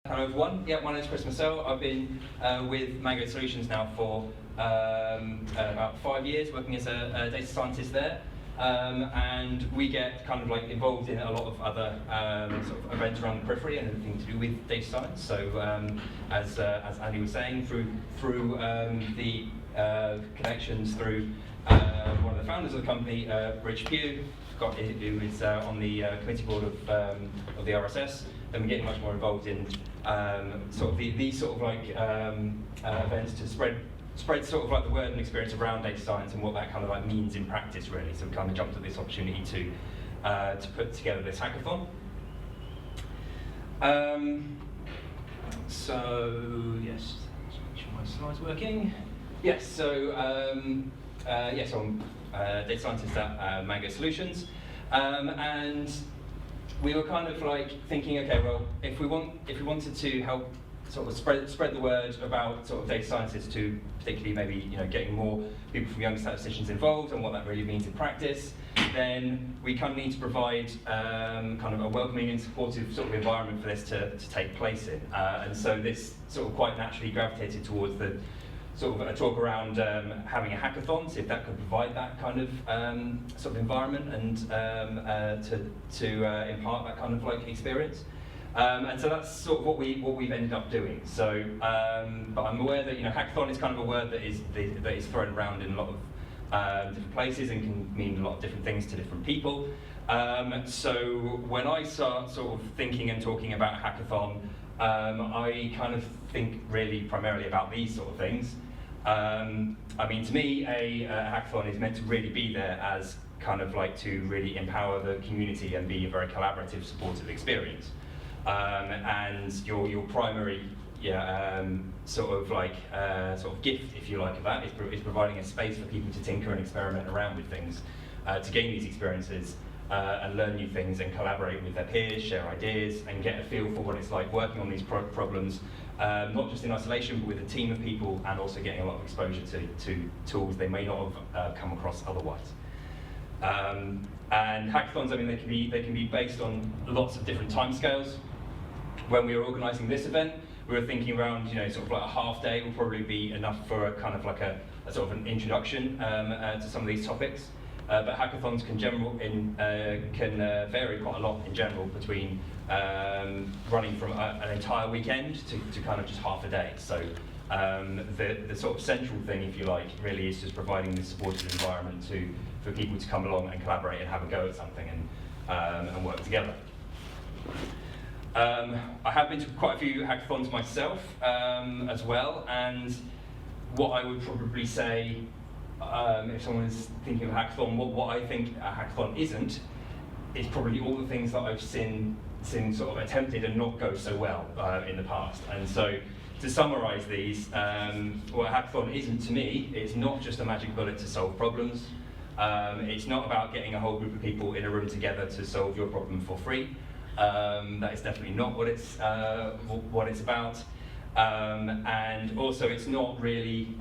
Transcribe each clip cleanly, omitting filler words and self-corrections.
Hello everyone, my name is Chris Marcel. I've been with Mango Solutions now for about 5 years, working as a data scientist there. And we get kind of like involved in a lot of other sort of events around the periphery and everything to do with data science. So as Andy was saying, through the connections through one of the founders of the company, Rich Pugh, who is on the committee board of the RSS, then we're getting much more involved in sort of these sort of like events to spread sort of like the word and experience around data science and what that kind of like means in practice, really. So we kind of jumped at this opportunity to put together this hackathon. So yes, let's make sure my slides working. Yes, so so I'm data scientist at Mango Solutions, and we were kind of like thinking, okay, well, if we wanted to help sort of spread the word about sort of data scientists to particularly maybe getting more people from young statisticians involved and what that really means in practice, then we kind of need to provide kind of a welcoming and supportive sort of environment for this to take place in. And so this sort of quite naturally gravitated towards the sort of a talk around having a hackathon, see if that could provide that kind of sort of environment and to impart that kind of like experience. And so that's sort of what we've ended up doing. So, but I'm aware that hackathon is kind of a word that is thrown around in a lot of different places and can mean a lot of different things to different people. So when I start sort of thinking and talking about a hackathon, I kind of think really primarily about these sort of things. I mean, to me, a hackathon is meant to really be there as kind of like to really empower the community and be a very collaborative, supportive experience. And your primary sort of gift, if you like, of that is providing a space for people to tinker and experiment around with things, to gain these experiences and learn new things and collaborate with their peers, share ideas, and get a feel for what it's like working on these problems, not just in isolation, but with a team of people, and also getting a lot of exposure to tools they may not have come across otherwise. And hackathons, I mean, they can be based on lots of different timescales. When we were organising this event, we were thinking around, sort of like a half day will probably be enough for a kind of like a sort of an introduction to some of these topics. But hackathons can vary quite a lot in general between running from an entire weekend to kind of just half a day. So the sort of central thing, if you like, really is just providing this supportive environment for people to come along and collaborate and have a go at something and work together. I have been to quite a few hackathons myself as well, and what I would probably say, if someone is thinking of a hackathon, what I think a hackathon isn't, is probably all the things that I've seen sort of attempted and not go so well in the past. And so, to summarise these, what a hackathon isn't to me, it's not just a magic bullet to solve problems. It's not about getting a whole group of people in a room together to solve your problem for free. That is definitely not what it's about. And also, it's not really.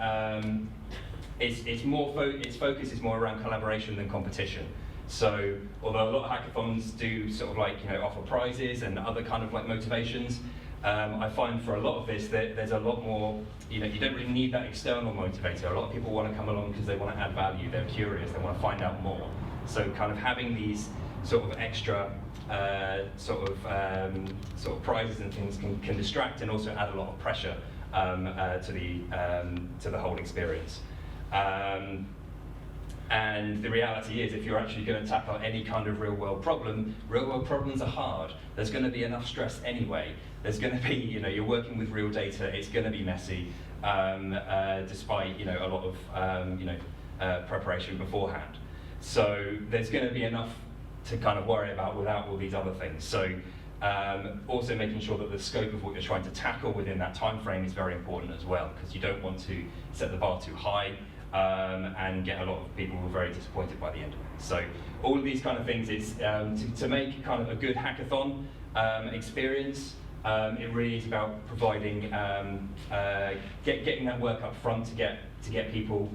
Its focus is more around collaboration than competition. So although a lot of hackathons do sort of like offer prizes and other kind of like motivations, I find for a lot of this that there's a lot more. You don't really need that external motivator. A lot of people want to come along because they want to add value. They're curious. They want to find out more. So kind of having these sort of extra sort of prizes and things can distract and also add a lot of pressure to the whole experience. And the reality is, if you're actually going to tackle any kind of real-world problems are hard. There's going to be enough stress anyway. There's going to be, you're working with real data. It's going to be messy, despite a lot of preparation beforehand. So there's going to be enough to kind of worry about without all these other things. So also making sure that the scope of what you're trying to tackle within that time frame is very important as well, because you don't want to set the bar too high and get a lot of people who are very disappointed by the end of it. So all of these kind of things is to make kind of a good hackathon experience. It really is about providing getting that work up front to get people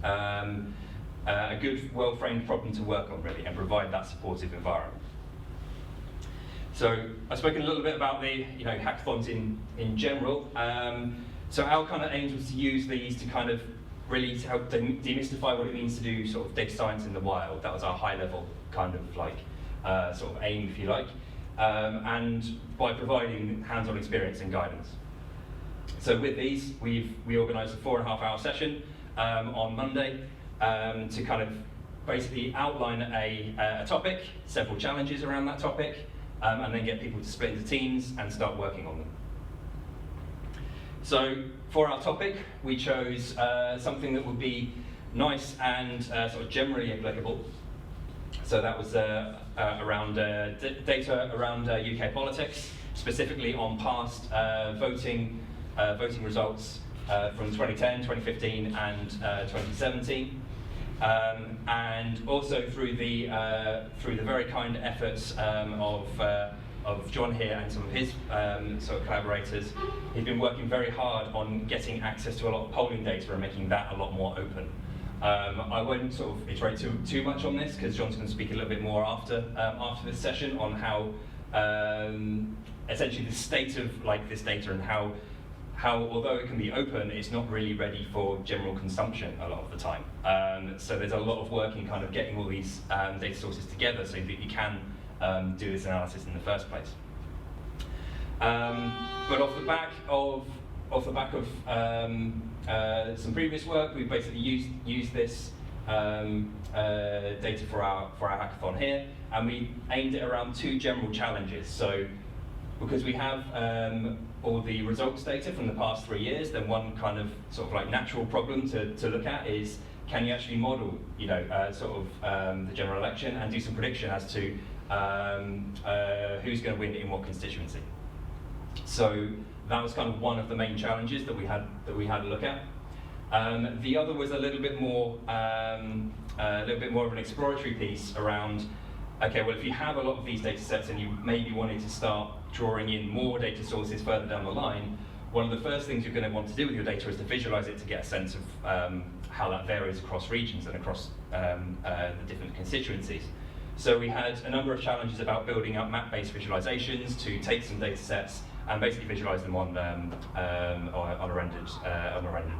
a good, well-framed problem to work on, really, and provide that supportive environment. So I've spoken a little bit about the hackathons in general. So our kind of aims was to use these to kind of really to help demystify what it means to do sort of data science in the wild. That was our high level kind of like sort of aim, if you like, and by providing hands-on experience and guidance. So with these, we organised a 4.5-hour session on Monday to kind of basically outline a topic, several challenges around that topic, and then get people to split into teams and start working on them. So for our topic, we chose something that would be nice and sort of generally applicable. So that was around data around UK politics, specifically on past voting results from 2010, 2015, and 2017. And also through the very kind efforts of John here and some of his sort of collaborators, he's been working very hard on getting access to a lot of polling data and making that a lot more open. I won't sort of iterate too much on this because John's going to speak a little bit more after this session on how essentially the state of this data and how although it can be open, it's not really ready for general consumption a lot of the time. So there's a lot of work in kind of getting all these data sources together so that you can do this analysis in the first place. But off the back of some previous work, we've basically used this data for our hackathon here, and we aimed it around two general challenges. So because we have all the results data from the past 3 years, then one kind of sort of like natural problem to look at is, can you actually model the general election and do some prediction as to who's going to win in what constituency? So that was kind of one of the main challenges that we had to look at. The other was a little bit more of an exploratory piece around, okay, well, if you have a lot of these data sets and you maybe wanted to start drawing in more data sources further down the line, one of the first things you're going to want to do with your data is to visualize it to get a sense of how that varies across regions and across the different constituencies. So we had a number of challenges about building up map-based visualizations to take some data sets and basically visualize them on a rendered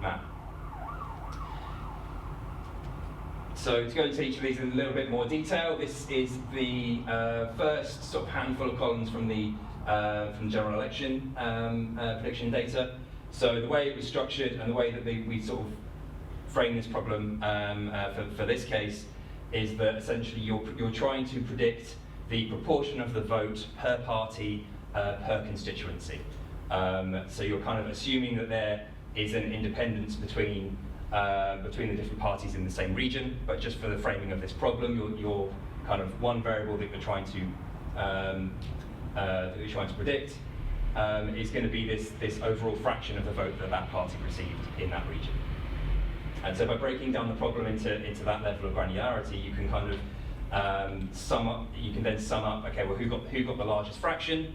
map. So to go into each of these in a little bit more detail, this is the first sort of handful of columns from the general election prediction data. So the way it was structured and the way that we sort of frame this problem for this case is that essentially you're trying to predict the proportion of the vote per party per constituency. So you're kind of assuming that there is an independence between the different parties in the same region, but just for the framing of this problem, you're kind of one variable that you're trying to predict is going to be this overall fraction of the vote that party received in that region. And so by breaking down the problem into that level of granularity, you can kind of sum up. You can then sum up. Okay, well, who got the largest fraction?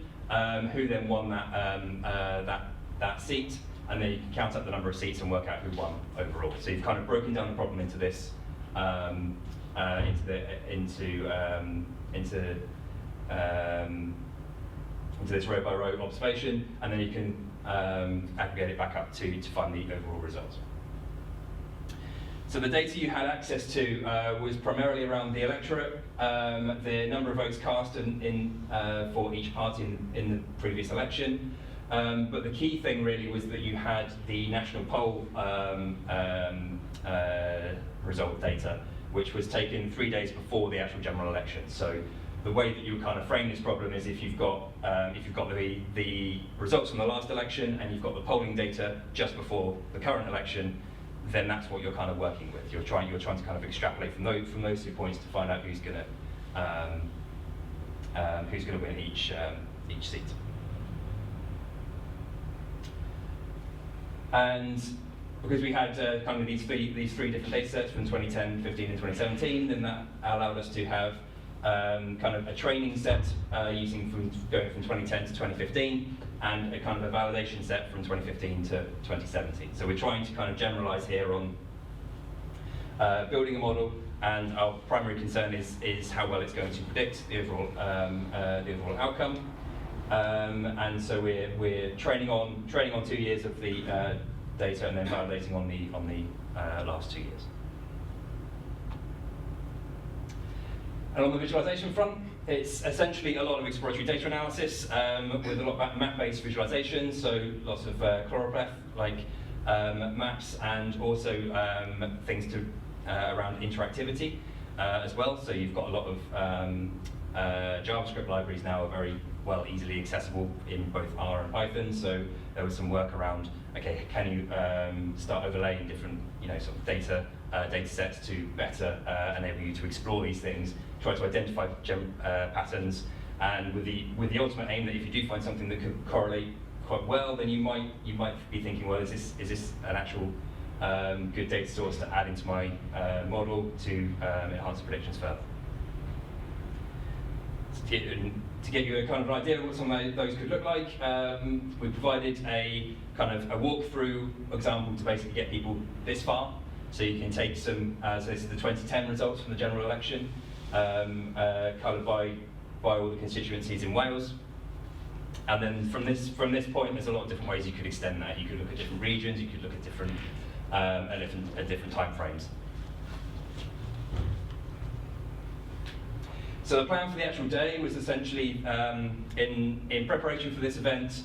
Who then won that seat? And then you can count up the number of seats and work out who won overall. So you've kind of broken down the problem into this, into this row by row observation, and then you can aggregate it back up to find the overall result. So the data you had access to was primarily around the electorate, the number of votes cast for each party in the previous election. But the key thing really was that you had the national poll result data, which was taken 3 days before the actual general election. So the way that you kind of frame this problem is if you've got the results from the last election and you've got the polling data just before the current election, then that's what you're kind of working with. You're trying to kind of extrapolate from those 2 points to find out who's going to win each seat. And because we had kind of these three different data sets from 2010, 15, and 2017, then that allowed us to have kind of a training set going from 2010 to 2015, and a kind of a validation set from 2015 to 2017. So we're trying to kind of generalize here on building a model and our primary concern is how well it's going to predict the overall outcome. And so we're training on 2 years of the data and then validating on the last 2 years. And on the visualization front, it's essentially a lot of exploratory data analysis with a lot of map-based visualization, so lots of choropleth-like maps, and also things around interactivity as well. So you've got a lot of JavaScript libraries now are very easily accessible in both R and Python. So there was some work around, okay, can you start overlaying different sort of data sets to better enable you to explore these things, try to identify patterns, and with the ultimate aim that if you do find something that could correlate quite well, then you might be thinking, well, is this an actual good data source to add into my model to enhance the predictions further. To get you a kind of an idea of what some of those could look like, we provided a kind of a walkthrough example to basically get people this far. So you can take some, so this is the 2010 results from the general election, coloured by all the constituencies in Wales. And then from this point, there's a lot of different ways you could extend that. You could look at different regions, you could look at different time frames. So the plan for the actual day was essentially, in preparation for this event,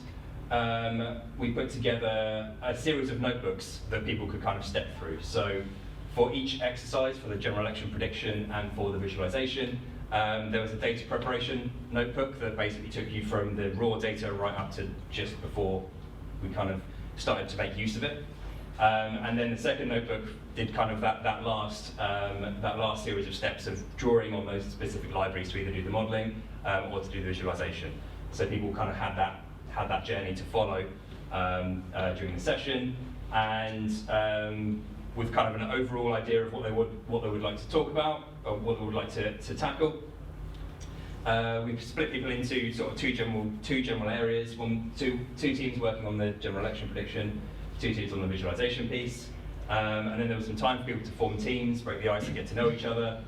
we put together a series of notebooks that people could kind of step through. So for each exercise, for the general election prediction and for the visualization, there was a data preparation notebook that basically took you from the raw data right up to just before we kind of started to make use of it. And then the second notebook did kind of that last series of steps of drawing on those specific libraries to either do the modelling or to do the visualization. So people kind of had that journey to follow during the session, and with kind of an overall idea of what they would like to talk about or what they would like to tackle. We've split people into sort of two general areas. Two teams working on the general election prediction, 2 teams on the visualization piece, and then there was some time for people to form teams, break the ice and get to know each other,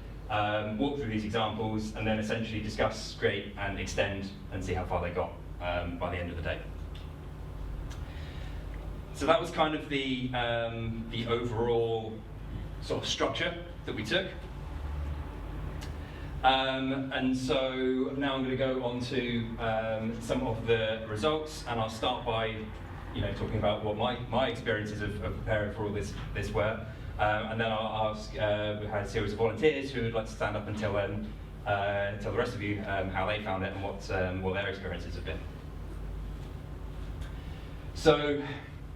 walk through these examples, and then essentially discuss, create, and extend, and see how far they got by the end of the day. So that was kind of the overall sort of structure that we took. And so now I'm going to go on to some of the results, and I'll start by talking about what my experiences of preparing for all this were, and then I'll ask, we had a series of volunteers who would like to stand up and tell the rest of you how they found it and what their experiences have been. So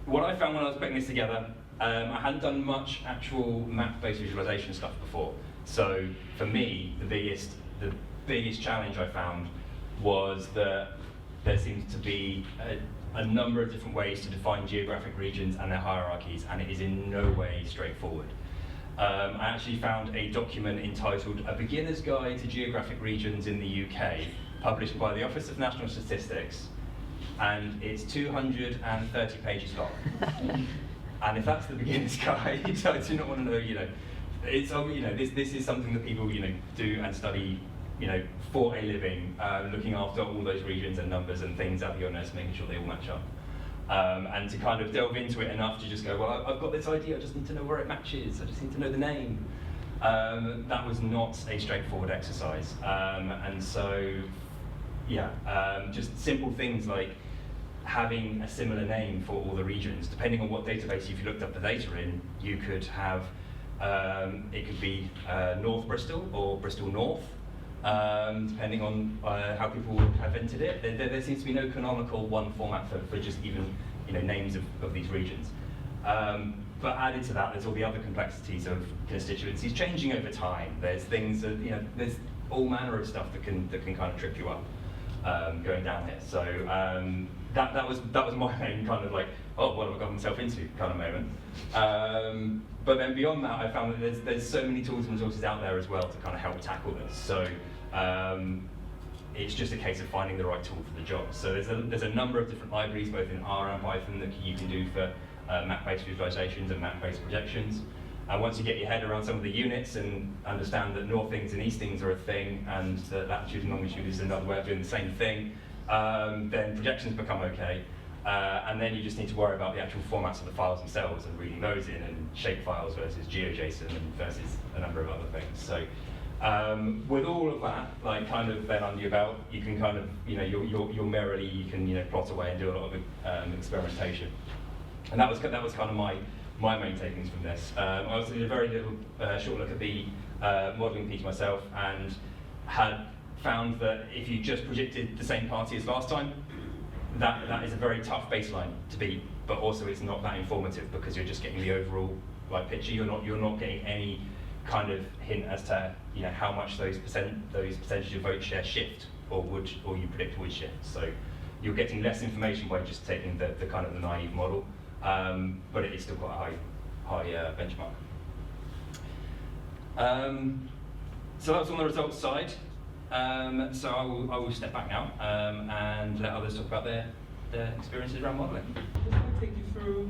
what I found when I was putting this together, I hadn't done much actual map-based visualization stuff before. So for me, the biggest challenge I found was that there seems to be a number of different ways to define geographic regions and their hierarchies, and it is in no way straightforward. I actually found a document entitled A Beginner's Guide to Geographic Regions in the UK, published by the Office of National Statistics, and it's 230 pages long. And if that's the beginner's guide, I do not want to know, it's this is something that people do and study for a living, looking after all those regions and numbers and things out of your nest, making sure they all match up. And to kind of delve into it enough to just go, well, I've got this idea, I just need to know where it matches, I just need to know the name. That was not a straightforward exercise. And so, just simple things like having a similar name for all the regions. Depending on what database you've looked up the data in, you could have, it could be North Bristol or Bristol North, depending on how people have entered it. There seems to be no canonical one format for just even names of these regions. But added to that, there's all the other complexities of constituencies changing over time. There's things that, there's all manner of stuff that can kind of trip you up going down here. So that was my main kind of like, oh, what have I got myself into kind of moment. But then beyond that, I found that there's so many tools and resources out there as well to kind of help tackle this. So it's just a case of finding the right tool for the job. So there's a number of different libraries, both in R and Python, that you can do for map-based visualizations and map-based projections. And once you get your head around some of the units and understand that northings and eastings are a thing, and that latitude and longitude is another way of doing the same thing, then projections become okay. And then you just need to worry about the actual formats of the files themselves and reading those in, and shape files versus GeoJSON and versus a number of other things. So with all of that, like kind of then under your belt, you can kind of, you'll merrily, you can plot away and do a lot of experimentation. And that was kind of my main takings from this. I also did a very little short look at the modelling piece myself, and had found that if you just predicted the same party as last time, that is a very tough baseline to beat, but also it's not that informative because you're just getting the overall picture. You're not getting any kind of hint as to how much those percentage of vote share shift or you predict would shift. So you're getting less information by just taking the kind of the naive model, but it is still quite a high benchmark. So that was on the results side. So I will step back now and let others talk about their experiences around modelling. I'm just going to take you through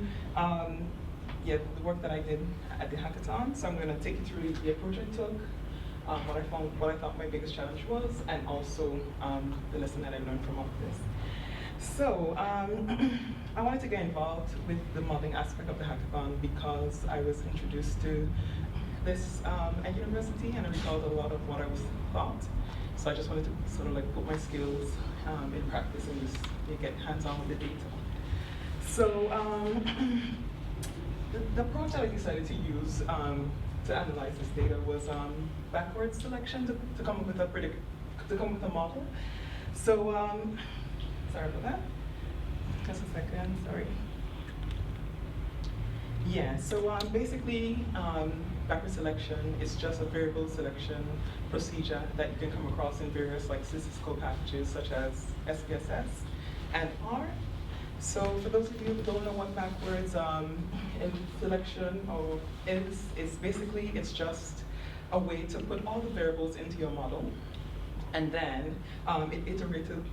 the work that I did at the hackathon. So I'm going to take you through the approach I took, what I thought my biggest challenge was, and also the lesson that I learned from all of this. So I wanted to get involved with the modeling aspect of the hackathon because I was introduced to this at university, and I recalled a lot of what I was taught. So I just wanted to sort of put my skills in practice and just get hands-on with the data. So the approach that I decided to use to analyze this data was backwards selection to come up with a model. So sorry about that. Just a second. Sorry. Yeah. So basically, backward selection is just a variable selection procedure that you can come across in various statistical packages such as SPSS and R. So for those of you who don't know what backwards selection is basically it's just a way to put all the variables into your model, and then it iteratively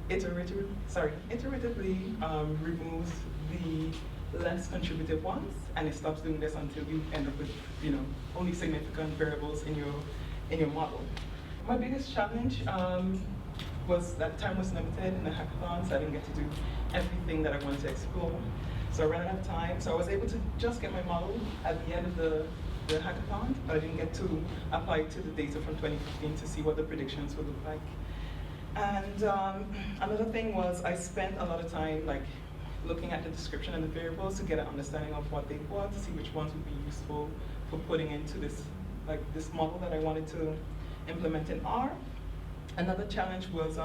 removes the less contributive ones, and it stops doing this until you end up with only significant variables in your model. My biggest challenge was that time was limited in the hackathon, so I didn't get to do everything that I wanted to explore. So I ran out of time, so I was able to just get my model at the end of the hackathon, but I didn't get to apply it to the data from 2015 to see what the predictions would look like. And another thing was I spent a lot of time looking at the description and the variables to get an understanding of what they were, to see which ones would be useful for putting into this model that I wanted to implement in R. Another challenge was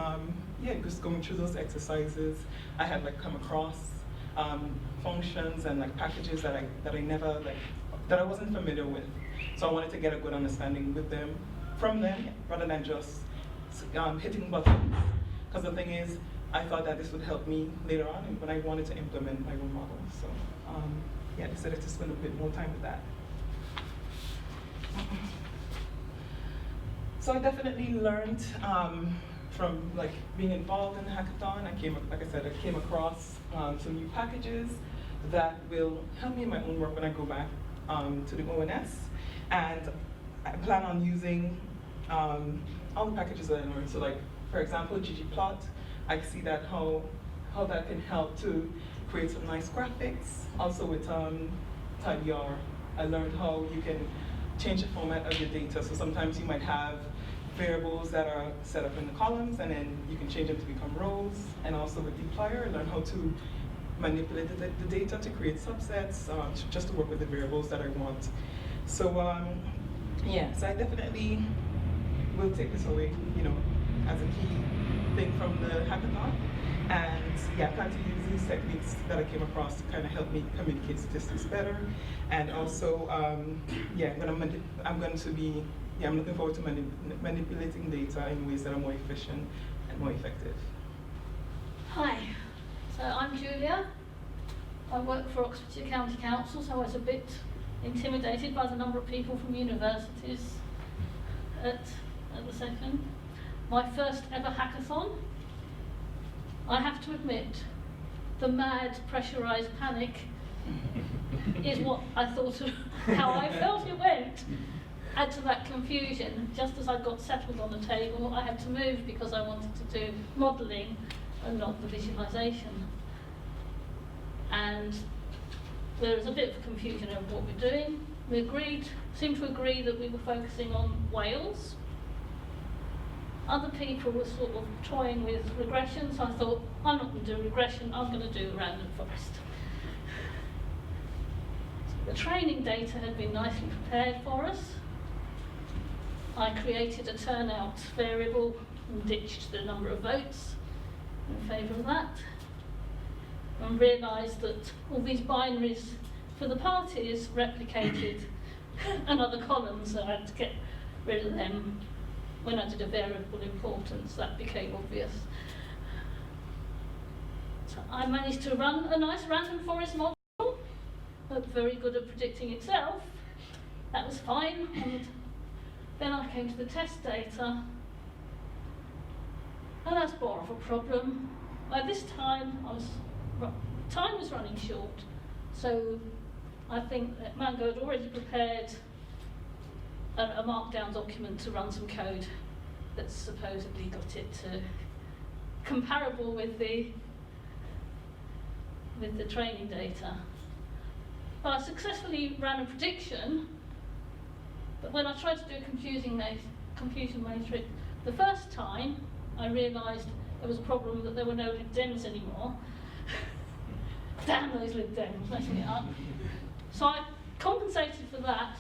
just going through those exercises. I had come across functions and packages that I wasn't familiar with. So I wanted to get a good understanding from them rather than just hitting buttons. Because the thing is, I thought that this would help me later on when I wanted to implement my own model. So I decided to spend a bit more time with that. So I definitely learned from being involved in the hackathon. I came across some new packages that will help me in my own work when I go back to the ONS. And I plan on using all the packages that I learned. So for example, ggplot, I see that how that can help to create some nice graphics. Also with tidyr, I learned how you can change the format of your data. So sometimes you might have variables that are set up in the columns, and then you can change them to become rows. And also with dplyr, I learned how to manipulate the data to create subsets, just to work with the variables that I want. So so I definitely will take this away, as a key thing from the hackathon. And I plan to use these techniques that I came across to kind of help me communicate statistics better. And also, I'm looking forward to manipulating data in ways that are more efficient and more effective. Hi, so I'm Julia. I work for Oxfordshire County Council, so I was a bit intimidated by the number of people from universities at the session. My first ever hackathon. I have to admit, the mad pressurised panic is what I thought of how I felt it went. Add to that confusion, just as I got settled on the table, I had to move because I wanted to do modelling and not the visualisation. And there was a bit of confusion over what we're doing. We seemed to agree that we were focusing on Wales. Other people were sort of toying with regression, so I thought, I'm not going to do regression, I'm going to do random forest. So the training data had been nicely prepared for us. I created a turnout variable and ditched the number of votes in favour of that, and realised that all these binaries for the parties replicated another column, so I had to get rid of them. When I did a variable importance, that became obvious. So I managed to run a nice random forest model, but very good at predicting itself. That was fine. And then I came to the test data, and that's more of a problem. By this time, time was running short, so I think that Mango had already prepared a markdown document to run some code that supposedly got it to comparable with the training data. But I successfully ran a prediction, but when I tried to do a confusion matrix the first time, I realised there was a problem that there were no libdems anymore. Damn those libdems, messing it up. So I compensated for that,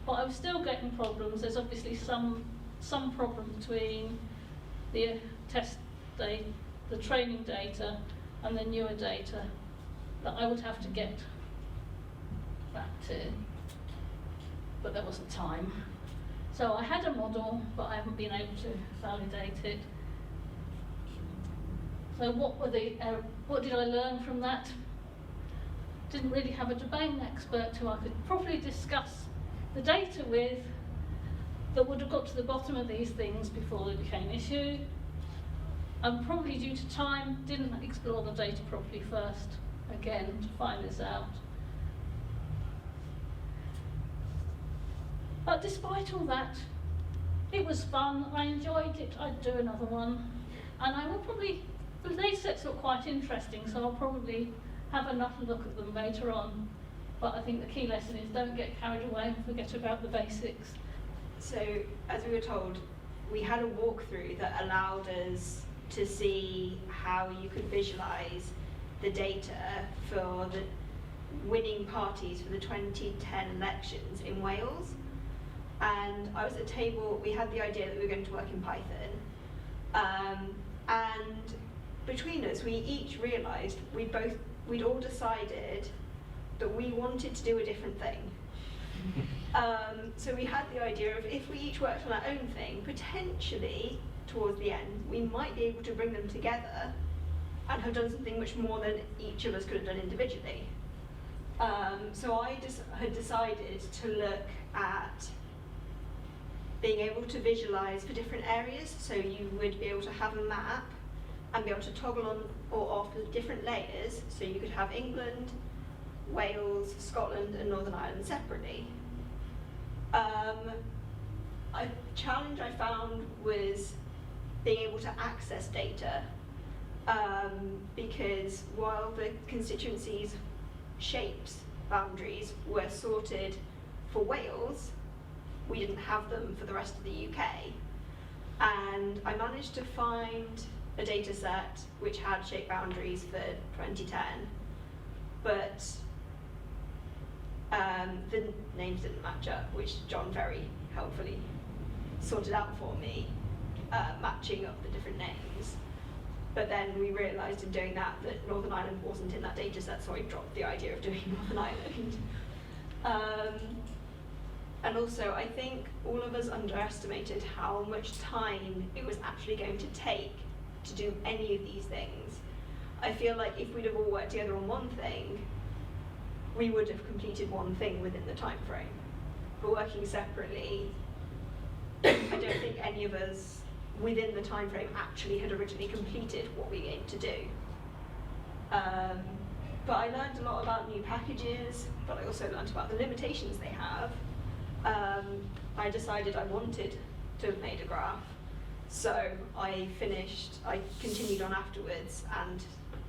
but I was still getting problems. There's obviously some problem between the test data, the training data, and the newer data that I would have to get back to, but there wasn't time. So I had a model, but I haven't been able to validate it. So what did I learn from that? Didn't really have a domain expert who I could properly discuss the data with that would have got to the bottom of these things before they became an issue. And probably due to time, didn't explore the data properly first, again, to find this out. But despite all that, it was fun, I enjoyed it, I'd do another one. And I will probably, the data sets look quite interesting, so I'll probably have another look at them later on. But I think the key lesson is don't get carried away and forget about the basics. So, as we were told, we had a walkthrough that allowed us to see how you could visualise the data for the winning parties for the 2010 elections in Wales. And I was at a table, we had the idea that we were going to work in Python. And between us, we each realised we'd all decided that we wanted to do a different thing. So we had the idea of if we each worked on our own thing, potentially towards the end, we might be able to bring them together and have done something much more than each of us could have done individually. So I had decided to look at being able to visualise for different areas, so you would be able to have a map and be able to toggle on or off the different layers, so you could have England, Wales, Scotland and Northern Ireland separately. A challenge I found was being able to access data, because while the constituencies' shapes, boundaries were sorted for Wales, we didn't have them for the rest of the UK. And I managed to find a data set which had shape boundaries for 2010, but the names didn't match up, which John very helpfully sorted out for me, matching up the different names. But then we realised in doing that Northern Ireland wasn't in that data set, so I dropped the idea of doing Northern Ireland. And also, I think all of us underestimated how much time it was actually going to take to do any of these things. I feel like if we'd have all worked together on one thing, we would have completed one thing within the time frame. But working separately, I don't think any of us within the time frame actually had originally completed what we aimed to do. But I learned a lot about new packages, but I also learned about the limitations they have. I decided I wanted to have made a graph, so I continued on afterwards and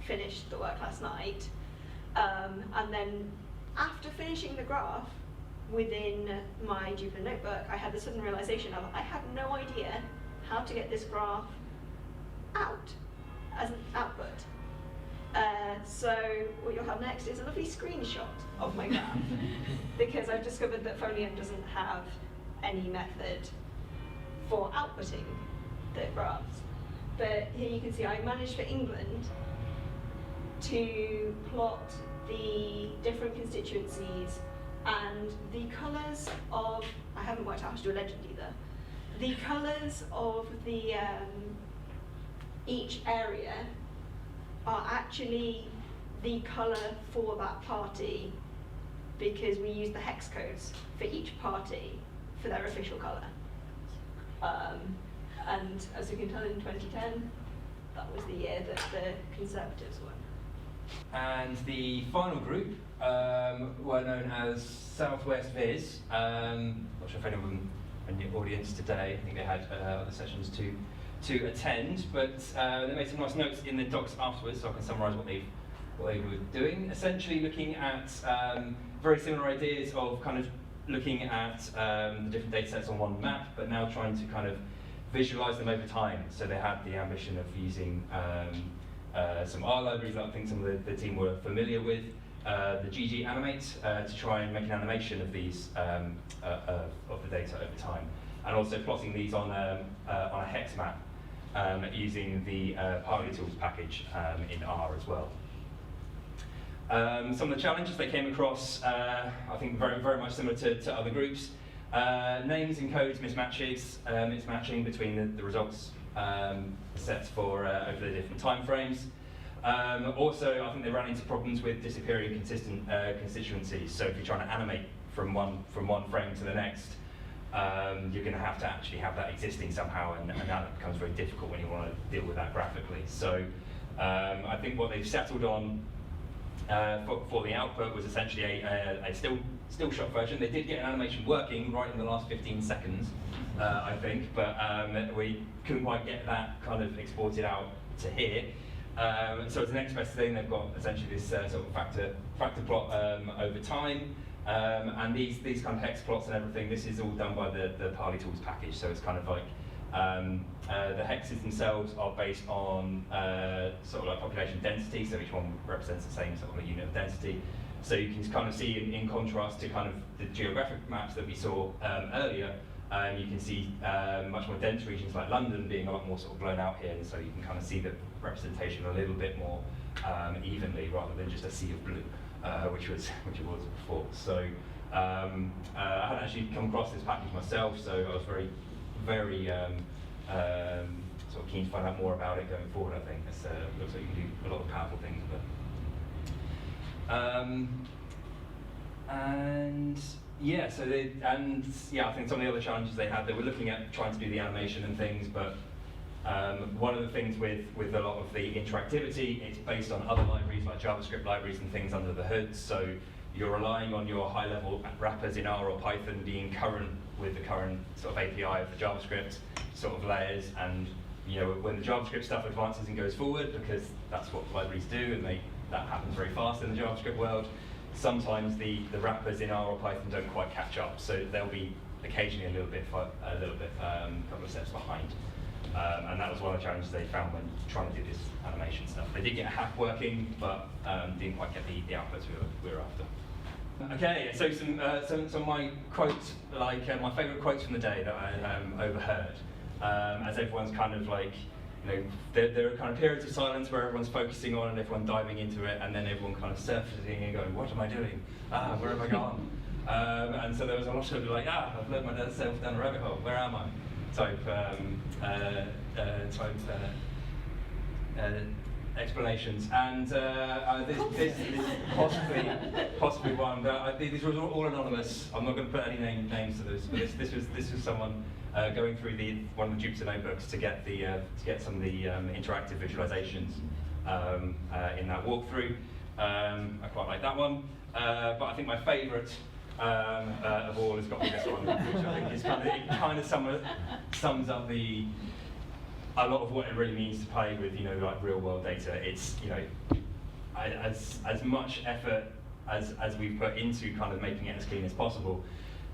finished the work last night. And then after finishing the graph, within my Jupyter notebook, I had the sudden realization of I have no idea how to get this graph out as an output. So what you'll have next is a lovely screenshot of my graph, because I've discovered that Folium doesn't have any method for outputting the graphs. But here you can see I managed for England to plot the different constituencies, and the colours of, I haven't worked out how to do a legend either, the colours of the each area are actually the colour for that party, because we use the hex codes for each party for their official colour. And as you can tell, in 2010, that was the year that the Conservatives won. And the final group were known as Southwest Viz. Not sure if anyone in the audience today, I think they had other sessions to attend, but they made some nice notes in the docs afterwards, so I can summarise what they were doing. Essentially looking at very similar ideas of kind of looking at the different data sets on one map, but now trying to kind of visualise them over time. So they had the ambition of using some R libraries that I think some of the team were familiar with, the GG Animate, to try and make an animation of these of the data over time, and also plotting these on a hex map using the Parley Tools package in R as well. Some of the challenges they came across, I think very much similar to other groups. Names and codes mismatches, mismatching between the results sets for over the different time frames. Also, I think they ran into problems with disappearing consistent constituencies. So if you're trying to animate from one frame to the next, you're going to have to actually have that existing somehow, and that becomes very difficult when you want to deal with that graphically. So I think what they've settled on for the output was essentially a still shot version. They did get an animation working right in the last 15 seconds, I think, but we couldn't quite get that kind of exported out to here. So as the next best thing, they've got essentially this sort of factor plot over time, and these kind of hex plots and everything. This is all done by the Parley Tools package. So it's kind of like the hexes themselves are based on sort of like population density. So each one represents the same sort of a unit of density. So you can kind of see in contrast to kind of the geographic maps that we saw earlier. You can see much more dense regions like London being a lot more sort of blown out here, and so you can kind of see the representation a little bit more evenly rather than just a sea of blue, which it was before. So I hadn't actually come across this package myself, so I was very sort of keen to find out more about it going forward. I think it looks like you can do a lot of powerful things with it. And yeah, I think some of the other challenges they had, they were looking at trying to do the animation and things, but one of the things with a lot of the interactivity, it's based on other libraries like JavaScript libraries and things under the hood. So you're relying on your high-level wrappers in R or Python being current with the current sort of API of the JavaScript sort of layers, and when the JavaScript stuff advances and goes forward, because that's what libraries do, and that happens very fast in the JavaScript world. Sometimes the wrappers in R or Python don't quite catch up, so they'll be occasionally a little bit couple of steps behind. And that was one of the challenges they found when trying to do this animation stuff. They did get a hack working, but didn't quite get the outputs we were after. Okay, so some of my quotes, like my favourite quotes from the day that I overheard, as everyone's kind of like, there are kind of periods of silence where everyone's focusing on and everyone diving into it, and then everyone kind of surfacing and going, what am I doing? Where have I gone? And so there was a lot of like, I've let myself down a rabbit hole, where am I? Type explanations, and this is possibly one. But these were all anonymous. I'm not going to put any names to this, but this was someone going through one of the Jupyter notebooks to get some of the interactive visualizations in that walkthrough. I quite like that one. But I think my favourite of all has got to be this one, which I think is kind of sums up a lot of what it really means to play with, like real world data. It's, as much effort as we've put into kind of making it as clean as possible,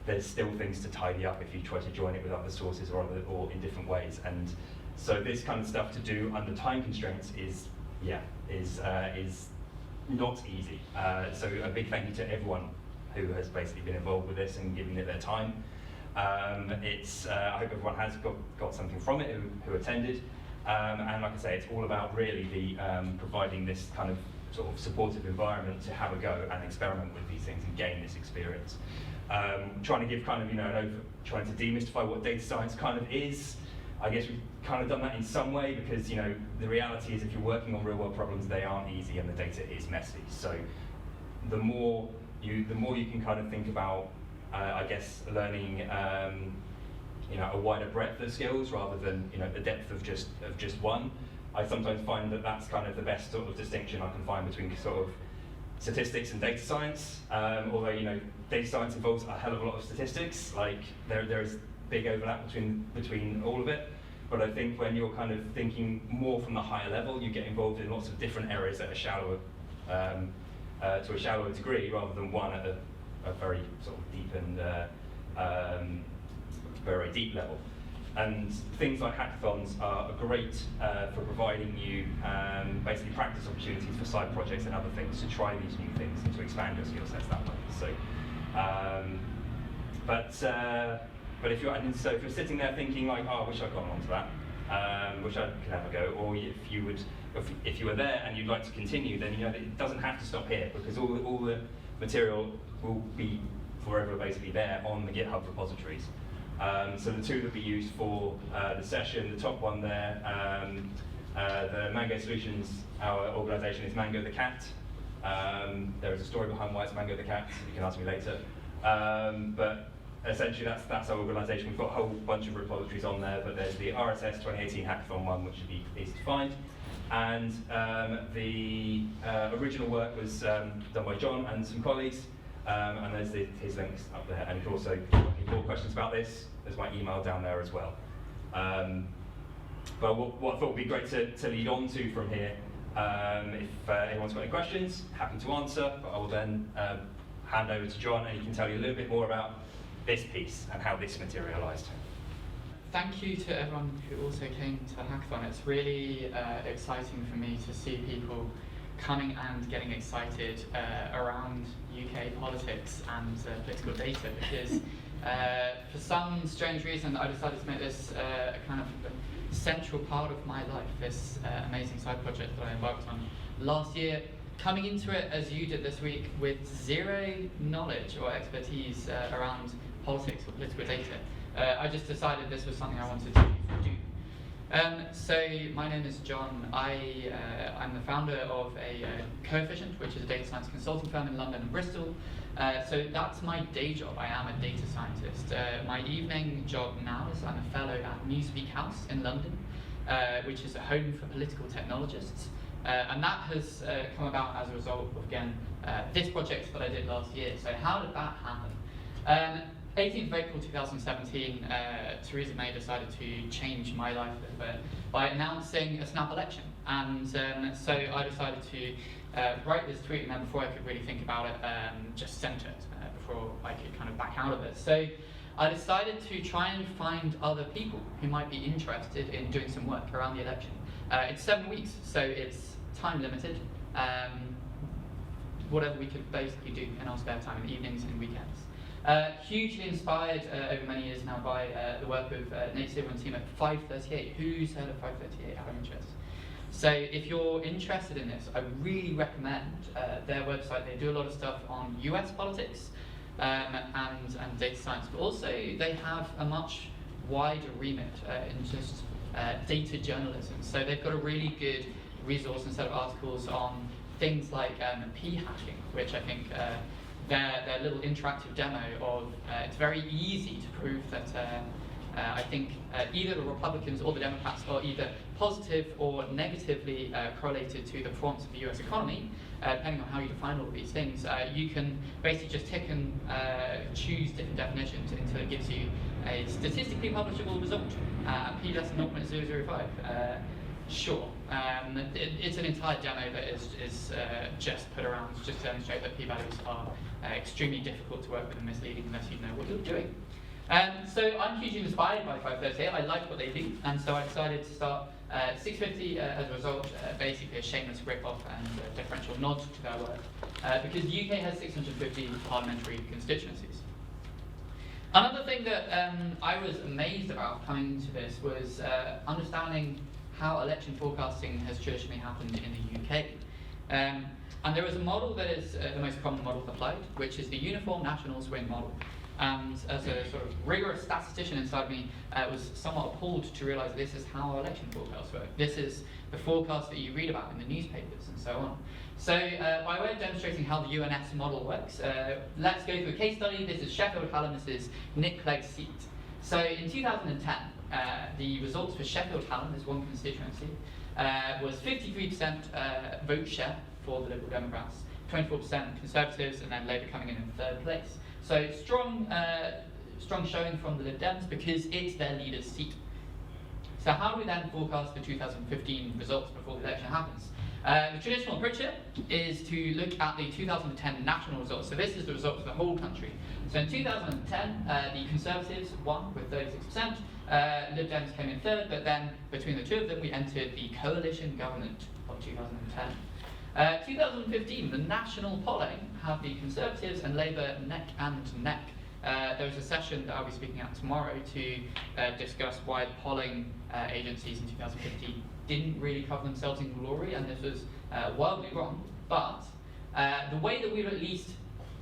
there's still things to tidy up if you try to join it with other sources or in different ways. And so this kind of stuff to do under time constraints is not easy. So a big thank you to everyone who has basically been involved with this and giving it their time. I hope everyone has got something from it who attended. And like I say, it's all about really providing this kind of sort of supportive environment to have a go and experiment with these things and gain this experience. Trying to give kind of, trying to demystify what data science kind of is. I guess we've kind of done that in some way because, the reality is if you're working on real world problems, they aren't easy and the data is messy. So the more you can kind of think about, I guess, learning, a wider breadth of skills rather than, the depth of just one. I sometimes find that that's kind of the best sort of distinction I can find between sort of statistics and data science. Although, data science involves a hell of a lot of statistics. Like there is big overlap between all of it. But I think when you're kind of thinking more from the higher level, you get involved in lots of different areas at a shallower, to a shallower degree, rather than one at a very sort of deep and very deep level. And things like hackathons are great for providing you basically practice opportunities for side projects and other things to try these new things and to expand your skill sets that way. So, but if you're sitting there thinking like, oh, I wish I'd gone on to that, wish I could have a go, or if you were there and you'd like to continue, then it doesn't have to stop here because all the material will be forever basically there on the GitHub repositories. So the two that we used for the session, the top one there, the Mango Solutions, our organisation is Mango the Cat. There is a story behind why it's Mango the Cat, you can ask me later. But essentially that's our organisation. We've got a whole bunch of repositories on there, but there's the RSS 2018 Hackathon one, which should be easy to find. And the original work was done by John and some colleagues. And there's his links up there. And if you also have any more questions about this, there's my email down there as well. But what I thought would be great to lead on to from here, if anyone's got any questions, happy to answer. But I will then hand over to John, and he can tell you a little bit more about this piece and how this materialised. Thank you to everyone who also came to the hackathon. It's really exciting for me to see people coming and getting excited around UK politics and political data because for some strange reason I decided to make this a kind of central part of my life, this amazing side project that I embarked on last year, coming into it as you did this week with zero knowledge or expertise around politics or political data. I just decided this was something I wanted to do. So my name is John. I'm the founder of a Coefficient, which is a data science consulting firm in London and Bristol. So that's my day job. I am a data scientist. My evening job now is I'm a fellow at Newspeak House in London, which is a home for political technologists. And that has come about as a result of, again, this project that I did last year. So how did that happen? 18th of April 2017, Theresa May decided to change my life a little bit by announcing a snap election. And so I decided to write this tweet, and then before I could really think about it, just sent it before I could kind of back out of it. So I decided to try and find other people who might be interested in doing some work around the election. It's 7 weeks, so it's time limited. Whatever we could basically do in our spare time, evenings and weekends. Hugely inspired over many years now by the work of Nate Silver and team at 538. Who's heard of 538 out of interest? So if you're interested in this, I really recommend their website. They do a lot of stuff on US politics and data science, but also they have a much wider remit in just data journalism. So they've got a really good resource and set of articles on things like p-hacking, which I think their little interactive demo of it's very easy to prove that I think either the Republicans or the Democrats are either positive or negatively correlated to the performance of the US economy, depending on how you define all of these things. You can basically just tick and choose different definitions until it gives you a statistically publishable result, p less than 0.005. Sure. It's an entire demo that is just put around just to demonstrate that p-values are extremely difficult to work with and misleading unless you know what you're doing. So I'm hugely inspired by 538. I like what they do, and so I decided to start 650 as a result, basically a shameless rip-off and a differential nod to their work, because the UK has 650 parliamentary constituencies. Another thing that I was amazed about coming to this was understanding how election forecasting has traditionally happened in the UK. And there is a model that is the most common model applied, which is the Uniform National Swing Model. And as a sort of rigorous statistician inside me, was somewhat appalled to realise this is how election forecasts work. This is the forecast that you read about in the newspapers and so on. So by way of demonstrating how the UNS model works, let's go through a case study. This is Sheffield Hallam, this is Nick Clegg's seat. So in 2010, the results for Sheffield Hallam, this one constituency, was 53% vote share for the Liberal Democrats, 24% Conservatives, and then Labour coming in third place. So strong showing from the Lib Dems because it's their leader's seat. So how do we then forecast the 2015 results before the election happens? The traditional approach here is to look at the 2010 national results. So this is the results for the whole country. So in 2010, the Conservatives won with 36%. Lib Dems came in third, but then between the two of them, we entered the coalition government of 2010. 2015, the national polling had the Conservatives and Labour neck and neck. There was a session that I'll be speaking at tomorrow to discuss why the polling agencies in 2015 didn't really cover themselves in glory, and this was wildly wrong. But the way that we were at least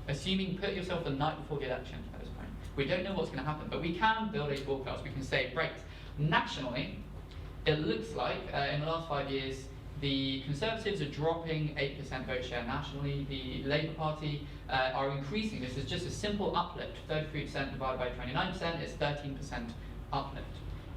assuming, put yourself the night before the election at this point. We don't know what's going to happen, but we can build a forecast. We can say, right, nationally, it looks like in the last 5 years, the Conservatives are dropping 8% vote share nationally. The Labour Party are increasing. This is just a simple uplift. 33% divided by 29% is 13% uplift.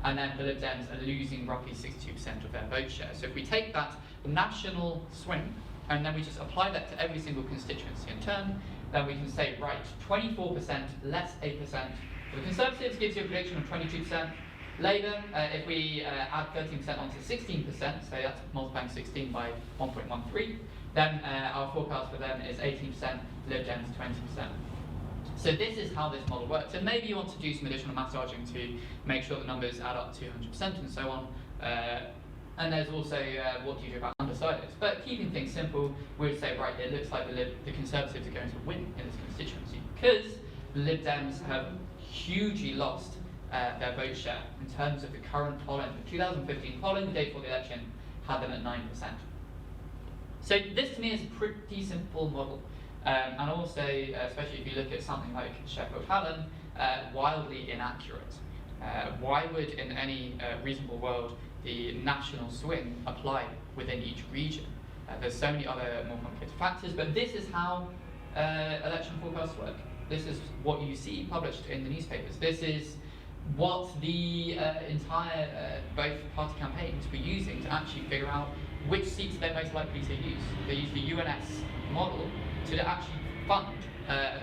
And then the Lib Dems are losing roughly 62% of their vote share. So if we take that national swing and then we just apply that to every single constituency in turn, then we can say, right, 24% less 8% for the Conservatives gives you a prediction of 22%. Labour, if we add 13% onto 16%, so that's multiplying 16 by 1.13, then our forecast for them is 18%, Lib Dems 20%. So this is how this model works. And maybe you want to do some additional massaging to make sure the numbers add up to 100% and so on. And there's also what do you do about undecideds. But keeping things simple, we would say, right, it looks like the Conservatives are going to win in this constituency because the Lib Dems have hugely lost their vote share in terms of the current polling. The 2015 polling, the day before the election, had them at 9%. So this to me is a pretty simple model. And also, especially if you look at something like Sheffield Hallam, wildly inaccurate. Why would, in any reasonable world, the national swing apply within each region? There's so many other more complicated factors, but this is how election forecasts work. This is what you see published in the newspapers. This is what the entire both party campaigns were using to actually figure out which seats they're most likely to use. They use the UNS model to actually fund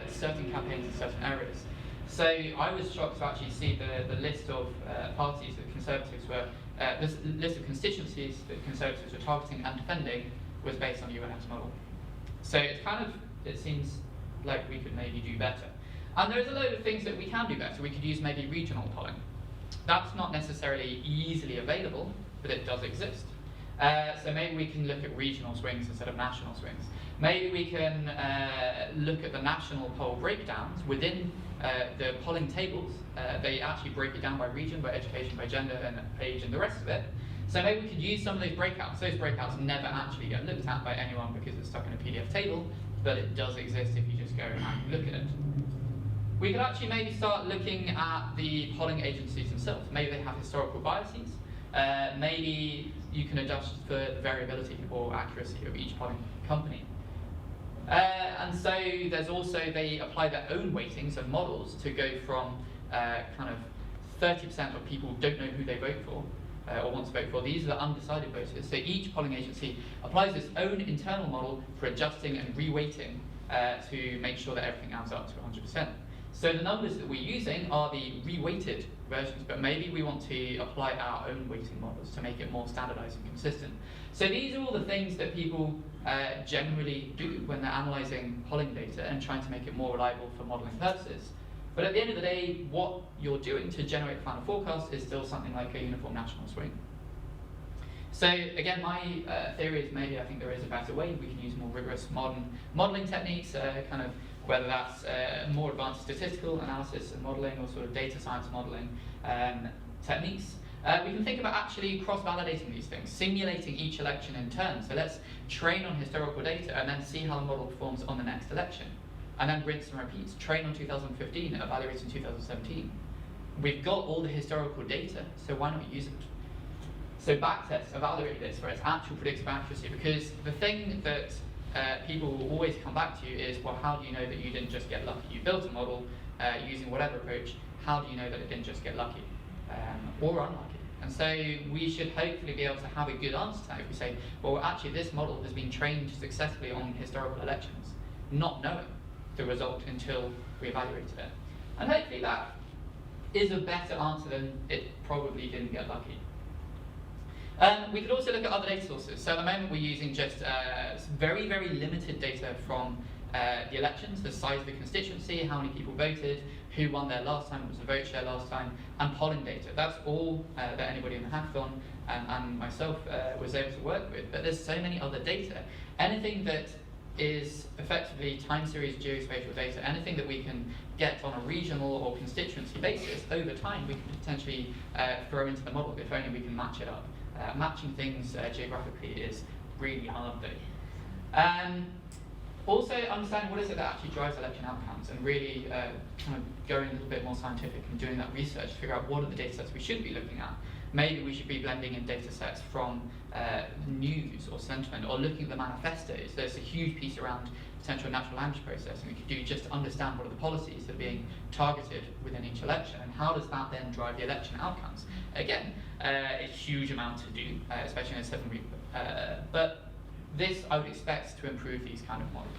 certain campaigns in certain areas. So I was shocked to actually see the list of parties that Conservatives were, this list of constituencies that Conservatives were targeting and defending was based on the UNS model. So it seems like we could maybe do better. And there's a load of things that we can do better. We could use maybe regional polling. That's not necessarily easily available, but it does exist. So maybe we can look at regional swings instead of national swings. Maybe we can look at the national poll breakdowns within the polling tables. They actually break it down by region, by education, by gender, and age, and the rest of it. So maybe we could use some of those breakouts. Those breakouts never actually get looked at by anyone because it's stuck in a PDF table, but it does exist if you just go and look at it. We could actually maybe start looking at the polling agencies themselves. Maybe they have historical biases. Maybe you can adjust for the variability or accuracy of each polling company. And so there's also, they apply their own weightings and models to go from kind of 30% of people don't know who they vote for or want to vote for. These are the undecided voters. So each polling agency applies its own internal model for adjusting and reweighting to make sure that everything adds up to 100%. So the numbers that we're using are the reweighted versions, but maybe we want to apply our own weighting models to make it more standardized and consistent. So these are all the things that people generally do when they're analyzing polling data and trying to make it more reliable for modeling purposes. But at the end of the day, what you're doing to generate the final forecast is still something like a uniform national swing. So again, my theory is maybe I think there is a better way. We can use more rigorous modern modeling techniques, kind of whether that's more advanced statistical analysis and modeling or sort of data science modeling techniques. We can think about actually cross-validating these things, simulating each election in turn. So let's train on historical data and then see how the model performs on the next election. And then rinse and repeat. Train on 2015, evaluate in 2017. We've got all the historical data, so why not use it? So backtest, evaluate this for its actual predictive accuracy, because the thing that people will always come back to is, well, how do you know that you didn't just get lucky? You built a model using whatever approach, how do you know that it didn't just get lucky or unlucky? And so we should hopefully be able to have a good answer to that if we say, well, actually this model has been trained successfully on historical elections, not knowing the result until we evaluated it. And hopefully that is a better answer than it probably didn't get lucky. We could also look at other data sources. So at the moment we're using just very, very limited data from the elections, the size of the constituency, how many people voted, who won there last time, what was the vote share last time, and polling data. That's all that anybody in the hackathon and myself was able to work with. But there's so many other data. Anything that is effectively time series geospatial data, anything that we can get on a regional or constituency basis over time, we can potentially throw into the model if only we can match it up. Matching things geographically is really hard though. Also understanding what is it that actually drives election outcomes and really kind of going a little bit more scientific and doing that research to figure out what are the data sets we should be looking at. Maybe we should be blending in data sets from news or sentiment or looking at the manifestos. There's a huge piece around potential natural language processing we could do just to understand what are the policies that are being targeted within each election and how does that then drive the election outcomes. Again, a huge amount to do, especially in a 7-week, but this I would expect to improve these kind of models.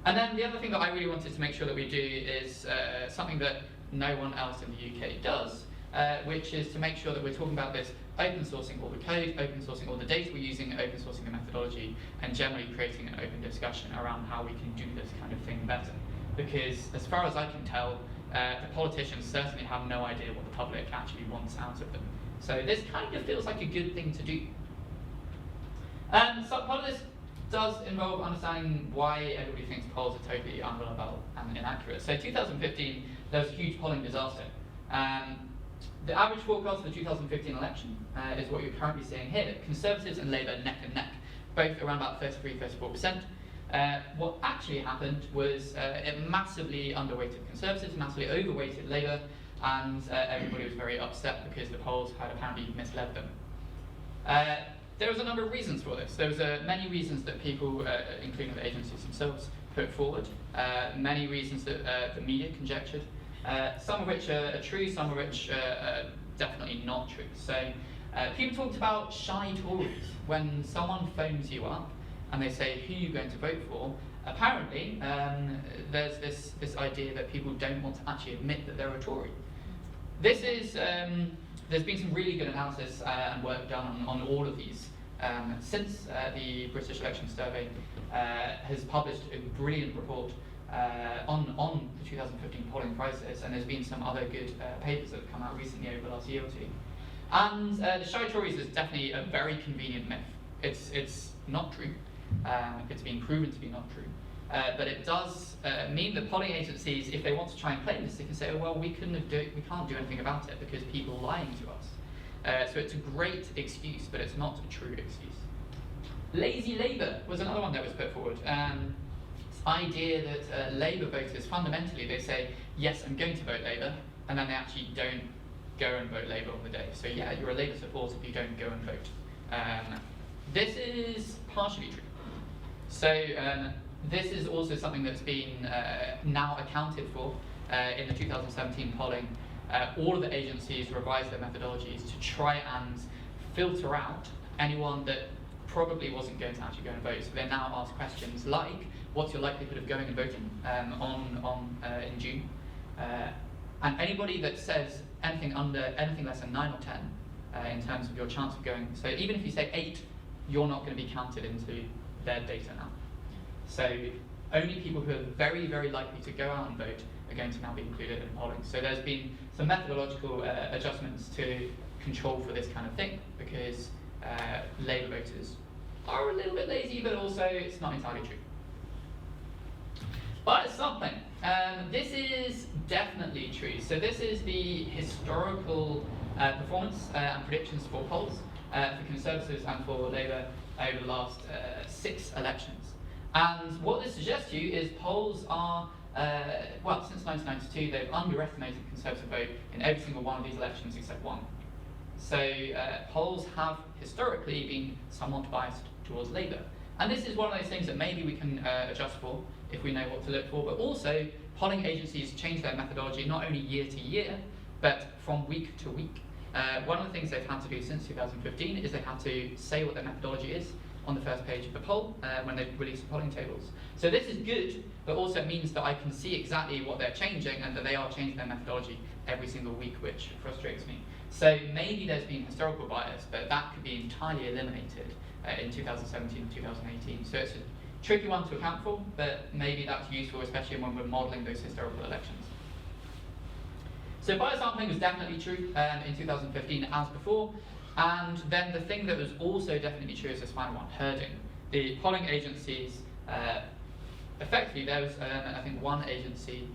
And then the other thing that I really wanted to make sure that we do is something that no one else in the UK does, which is to make sure that we're talking about this open sourcing all the code, open sourcing all the data we're using, open sourcing the methodology, and generally creating an open discussion around how we can do this kind of thing better. Because as far as I can tell, the politicians certainly have no idea what the public actually wants out of them. So this kind of feels like a good thing to do. So part of this does involve understanding why everybody thinks polls are totally unreliable and inaccurate. So 2015, there was a huge polling disaster. The average forecast for the 2015 election is what you're currently seeing here. Conservatives and Labour neck and neck, both around about 33–34%. What actually happened was it massively underweighted Conservatives, massively overweighted Labour, and everybody was very upset because the polls had apparently misled them. There was a number of reasons for this. There was many reasons that people, including the agencies themselves, put forward. Many reasons that the media conjectured. Some of which are true, some of which are definitely not true. So people talked about shy Tories. When someone phones you up and they say, who are you going to vote for? Apparently, there's this idea that people don't want to actually admit that they're a Tory. This is, there's been some really good analysis and work done on all of these since the British Election Survey has published a brilliant report on the 2015 polling process, and there's been some other good papers that have come out recently over the last year or two. And the shy Tories is definitely a very convenient myth. It's not true. It's been proven to be not true. But it does mean that polling agencies, if they want to try and claim this, they can say, oh, well, we can't do anything about it because people are lying to us. So it's a great excuse, but it's not a true excuse. Lazy Labour was another one that was put forward. This idea that Labour voters, fundamentally, they say, yes, I'm going to vote Labour, and then they actually don't go and vote Labour on the day. So yeah, you're a Labour supporter if you don't go and vote. This is partially true. So this is also something that's been now accounted for in the 2017 polling all of the agencies revised their methodologies to try and filter out anyone that probably wasn't going to actually go and vote. So they now ask questions like, what's your likelihood of going and voting in June? And anybody that says anything less than 9 or 10 in terms of your chance of going, so even if you say 8, you're not going to be counted into their data now. So only people who are very, very likely to go out and vote are going to now be included in polling. So there's been some methodological adjustments to control for this kind of thing, because Labour voters are a little bit lazy, but also it's not entirely true. But it's something. This is definitely true. So this is the historical performance and predictions for polls for Conservatives and for Labour over the last 6 elections. And what this suggests to you is polls are, well, since 1992, they've underestimated the Conservative vote in every single one of these elections except one. So polls have historically been somewhat biased towards Labour. And this is one of those things that maybe we can adjust for if we know what to look for, but also polling agencies change their methodology not only year to year, but from week to week. One of the things they've had to do since 2015 is they had to say what their methodology is on the first page of the poll when they release the polling tables. So this is good, but also it means that I can see exactly what they're changing and that they are changing their methodology every single week, which frustrates me. So maybe there's been historical bias, but that could be entirely eliminated in 2017 and 2018. So it's a tricky one to account for, but maybe that's useful, especially when we're modelling those historical elections. So bias sampling was definitely true in 2015 as before. And then the thing that was also definitely true is this final one, herding. The polling agencies, effectively there was, I think, one agency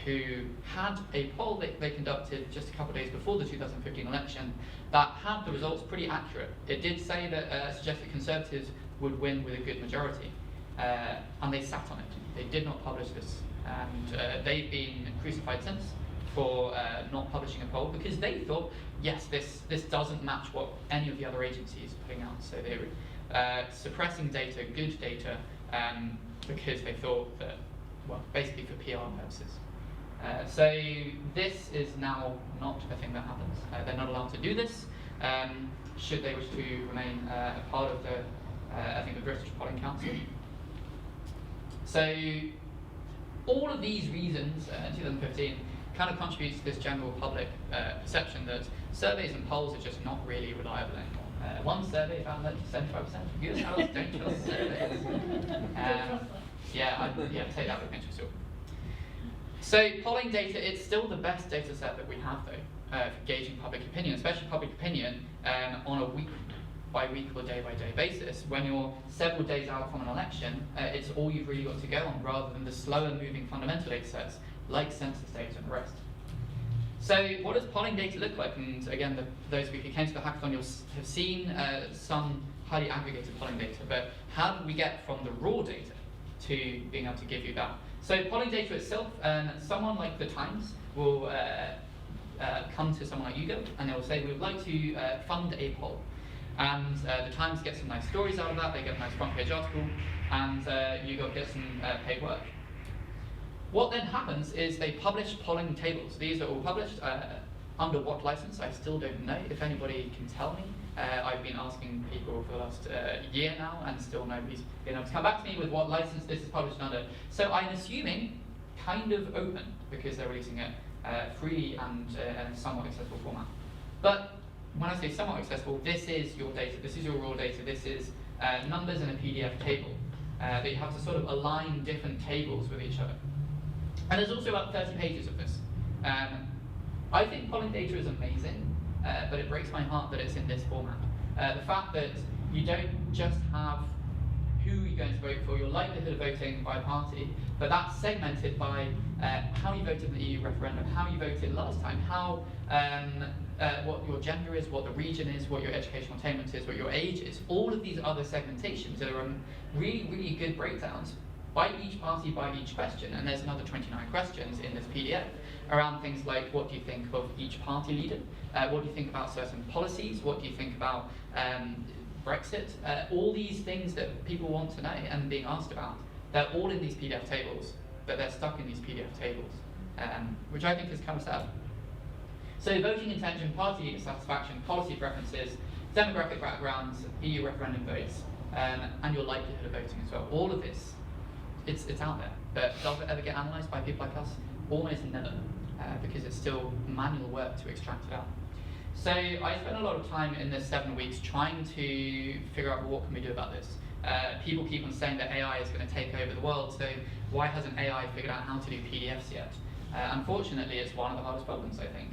who had a poll that they conducted just a couple of days before the 2015 election that had the results pretty accurate. It did say that, suggested Conservatives would win with a good majority, and they sat on it. They did not publish this, and they've been crucified since for not publishing a poll because they thought, yes, this doesn't match what any of the other agencies are putting out. So they were suppressing data, good data, because they thought that, well, basically for PR purposes. So this is now not a thing that happens. They're not allowed to do this, should they wish to remain a part of the, I think, the British Polling Council. So all of these reasons in 2015 kind of contributes to this general public perception that surveys and polls are just not really reliable anymore. One survey found that 75% of US households don't trust surveys. Yeah, take that with a pinch of salt. So polling data, it's still the best data set that we have though, for gauging public opinion, especially public opinion on a week-by-week or day-by-day basis. When you're several days out from an election, it's all you've really got to go on rather than the slower moving fundamental data sets like census data and the rest. So what does polling data look like? And again, those of you who came to the hackathon, you'll have seen some highly aggregated polling data, but how did we get from the raw data to being able to give you that? So polling data itself, someone like the Times will come to someone like YouGov and they will say, we would like to fund a poll. And the Times gets some nice stories out of that, they get a nice front page article, and YouGov gets some paid work. What then happens is they publish polling tables. These are all published. Under what license? I still don't know. If anybody can tell me. I've been asking people for the last year now, and still nobody's been able to come back to me with what license this is published under. So I'm assuming kind of open, because they're releasing it freely and in a somewhat accessible format. But when I say somewhat accessible, this is your data. This is your raw data. This is numbers in a PDF table that you have to sort of align different tables with each other. And there's also about 30 pages of this. I think polling data is amazing, but it breaks my heart that it's in this format. The fact that you don't just have who you're going to vote for, your likelihood of voting by party, but that's segmented by how you voted in the EU referendum, how you voted last time, how what your gender is, what the region is, what your educational attainment is, what your age is. All of these other segmentations that are really, really good breakdowns by each party, by each question, and there's another 29 questions in this PDF around things like, what do you think of each party leader? What do you think about certain policies? What do you think about Brexit? All these things that people want to know and being asked about, they're all in these PDF tables, but they're stuck in these PDF tables, which I think is kind of sad. So voting intention, party satisfaction, policy preferences, demographic backgrounds, EU referendum votes, and your likelihood of voting as well. All of this, it's out there. But does it ever get analysed by people like us? Almost never, because it's still manual work to extract it out. So I spent a lot of time in this 7 weeks trying to figure out what can we do about this. People keep on saying that AI is going to take over the world, so why hasn't AI figured out how to do PDFs yet? Unfortunately, it's one of the hardest problems, I think.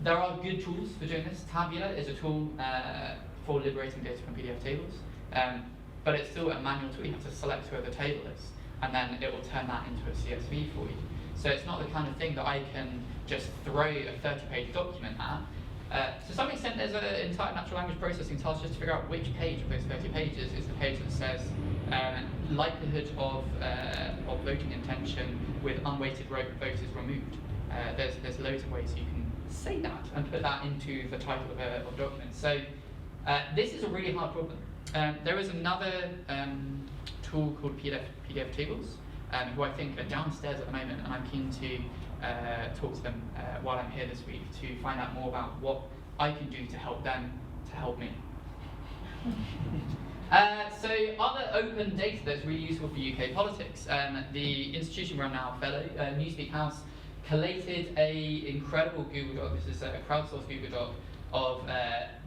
There are good tools for doing this. Tabular is a tool for liberating data from PDF tables, but it's still a manual tool. You have to select where the table is, and then it will turn that into a CSV for you. So it's not the kind of thing that I can just throw a 30-page document at. To some extent, there's an entire natural language processing task just to figure out which page of those 30 pages is the page that says likelihood of voting intention with unweighted votes is removed. There's loads of ways you can say that and put that into the title of a document. So this is a really hard problem. There is another tool called PDF tables, who I think are downstairs at the moment, and I'm keen to talk to them while I'm here this week to find out more about what I can do to help them to help me. So other open data that's really useful for UK politics. The institution where I'm now a fellow, Newspeak House, collated a incredible Google Doc. This is a crowdsourced Google Doc of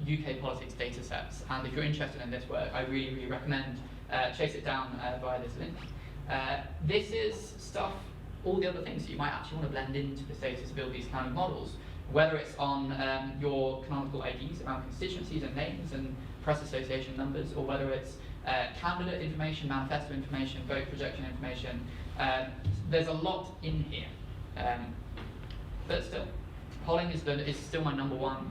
UK politics data sets. And if you're interested in this work, I really, really recommend chase it down via this link. This is stuff, all the other things that you might actually want to blend into this data to build these kind of models, whether it's on your canonical IDs around constituencies and names and press association numbers, or whether it's candidate information, manifesto information, vote projection information. There's a lot in here, but still, polling is still my number one,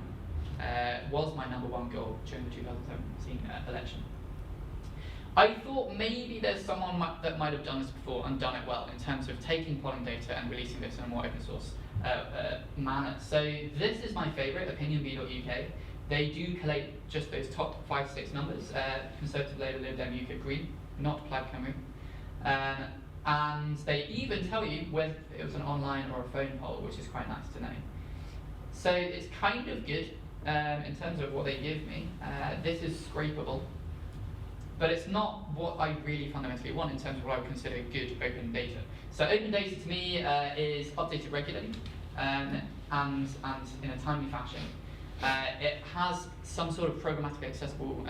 was my number one goal during the 2017 election. I thought maybe there's someone that might have done this before and done it well in terms of taking polling data and releasing this in a more open source manner. So this is my favourite, opinionbee.uk. They do collate just those top 5 to 6 numbers, Conservative, Labour, Lib Dem, UKIP, Green, not Plaid Cymru. And they even tell you whether it was an online or a phone poll, which is quite nice to know. So it's kind of good in terms of what they give me. This is scrapable. But it's not what I really fundamentally want in terms of what I would consider good open data. So open data to me is updated regularly and in a timely fashion. It has some sort of programmatically accessible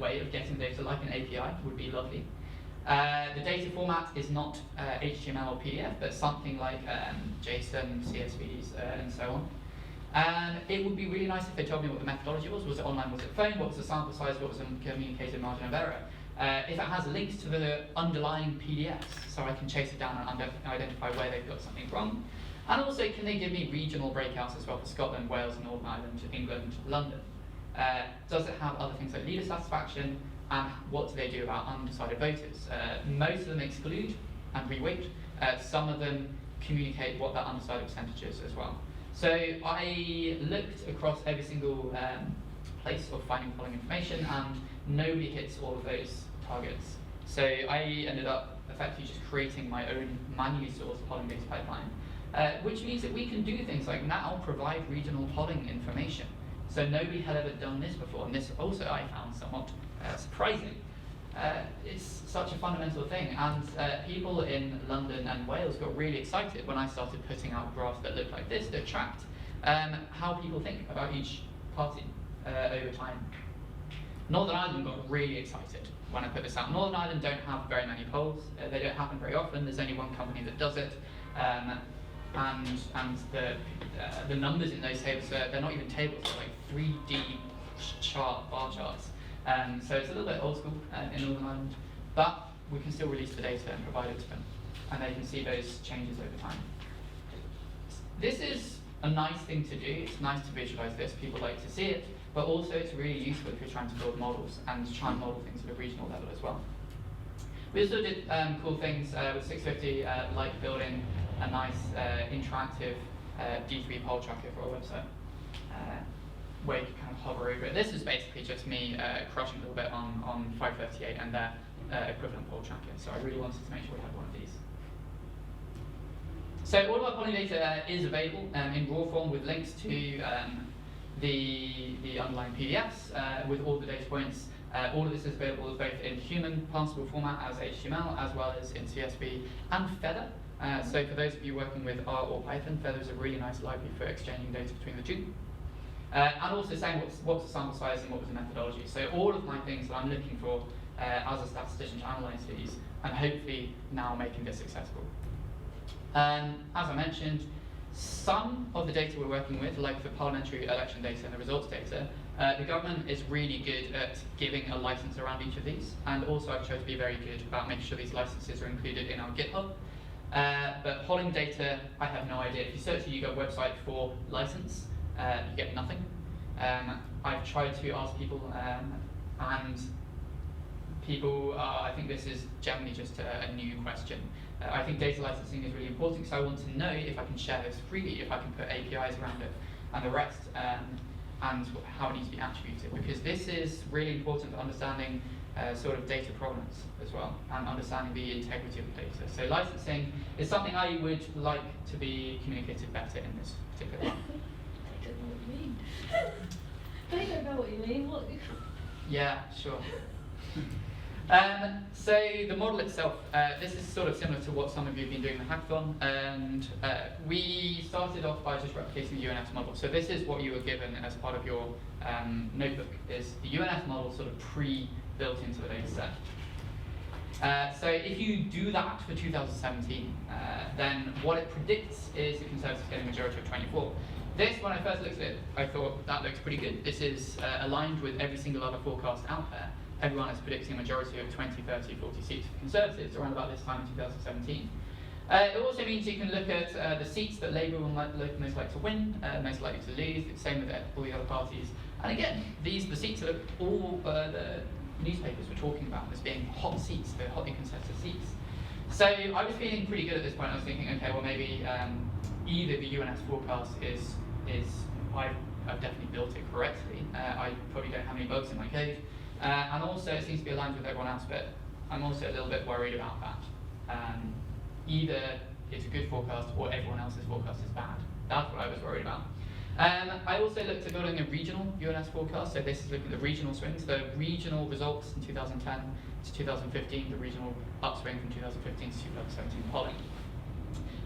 way of getting data, like an API would be lovely. The data format is not HTML or PDF, but something like JSON, CSVs, and so on. It would be really nice if they told me what the methodology was. Was it online, was it phone, what was the sample size, what was the communicated margin of error? If it has links to the underlying PDFs, so I can chase it down and identify where they've got something wrong. And also, can they give me regional breakouts as well for Scotland, Wales, Northern Ireland, England, London? Does it have other things like leader satisfaction, and what do they do about undecided voters? Most of them exclude and reweight. Some of them communicate what that undecided percentage is as well. So I looked across every single place of finding polling information, and nobody hits all of those targets. So I ended up effectively just creating my own manually sourced polling data pipeline, which means that we can do things like now provide regional polling information. So nobody had ever done this before, and this also I found somewhat surprising. It's such a fundamental thing, and people in London and Wales got really excited when I started putting out graphs that looked like this that tracked how people think about each party over time. Northern Ireland got really excited when I put this out. Northern Ireland don't have very many polls. They don't happen very often. There's only one company that does it, and the numbers in those tables, they're not even tables, they're like 3D bar charts. So it's a little bit old school in Northern Ireland, but we can still release the data and provide it to them, and they can see those changes over time. This is a nice thing to do. It's nice to visualize this. People like to see it, but also it's really useful if you're trying to build models and try and model things at a regional level as well. We also did cool things with 650, like building a nice interactive D3 poll tracker for our website, where you can kind of hover over it. This is basically just me crushing a little bit on 538 and their equivalent poll tracker. So I really wanted to make sure we had one of these. So all of our polling data is available in raw form with links to the underlying PDFs with all the data points. All of this is available both in human parsable format as HTML, as well as in CSV and Feather. So for those of you working with R or Python, Feather is a really nice library for exchanging data between the two. And also saying what's the sample size and what was the methodology. So all of my things that I'm looking for as a statistician to analyse these, and hopefully now making this accessible. As I mentioned, some of the data we're working with, like the parliamentary election data and the results data, the government is really good at giving a license around each of these, and also I've tried to be very good about making sure these licenses are included in our GitHub. But polling data, I have no idea. If you search the YouGov website for license, you get nothing. I've tried to ask people, and people, I think this is generally just a new question. I think data licensing is really important because I want to know if I can share this freely, if I can put APIs around it, and the rest, and how it needs to be attributed. Because this is really important for understanding sort of data provenance as well, and understanding the integrity of the data. So licensing is something I would like to be communicated better in this particular one. They don't know what you mean. They don't know what you mean. What? Yeah, sure. So the model itself, this is sort of similar to what some of you have been doing in the hackathon, and we started off by just replicating the UNS model. So this is what you were given as part of your notebook, is the UNS model sort of pre-built into the data set. So if you do that for 2017, then what it predicts is the Conservatives getting a majority of 24. This, when I first looked at it, I thought that looks pretty good. This is aligned with every single other forecast out there. Everyone is predicting a majority of 20, 30, 40 seats for Conservatives around about this time in 2017. It also means you can look at the seats that Labour will most like to win, most likely to lose, same with all the other parties. And again, the seats that all the newspapers were talking about as being hot seats, the hotly contested seats. So I was feeling pretty good at this point. I was thinking, okay, well maybe either the UNS forecast is I've definitely built it correctly. I probably don't have any bugs in my code. And also it seems to be aligned with everyone else, but I'm also a little bit worried about that. Either it's a good forecast or everyone else's forecast is bad. That's what I was worried about. I also looked at building a regional UNS forecast, so this is looking at the regional swings, the regional results in 2010 to 2015, the regional upswing from 2015 to 2017 polling.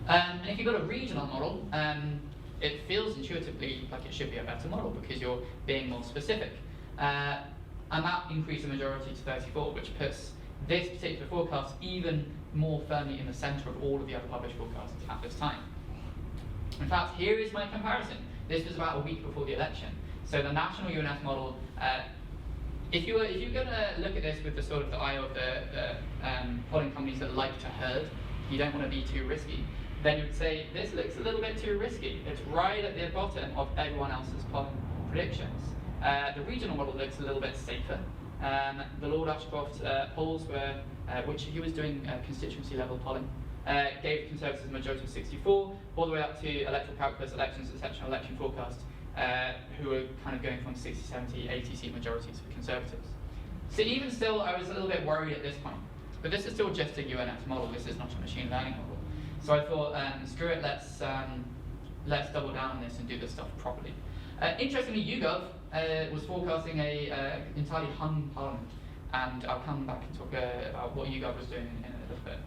And if you've got a regional model, it feels intuitively like it should be a better model because you're being more specific. And that increased the majority to 34, which puts this particular forecast even more firmly in the centre of all of the other published forecasts at this time. In fact, here is my comparison. This was about a week before the election. So the national UNS model, if you're going to look at this with the sort of the eye of the polling companies that like to herd, you don't want to be too risky, then you would say this looks a little bit too risky. It's right at the bottom of everyone else's polling predictions. The regional model looks a little bit safer. The Lord Ashcroft polls were, which he was doing constituency level polling, gave the Conservatives a majority of 64, all the way up to electoral calculus, elections, exceptional election forecast, who were kind of going from 60, 70, 80 seat majorities for Conservatives. So even still, I was a little bit worried at this point. But this is still just a UNS model, this is not a machine learning model. So I thought, screw it, let's double down on this and do this stuff properly. Interestingly, YouGov was forecasting a entirely hung parliament, and I'll come back and talk about what YouGov was doing in a little bit.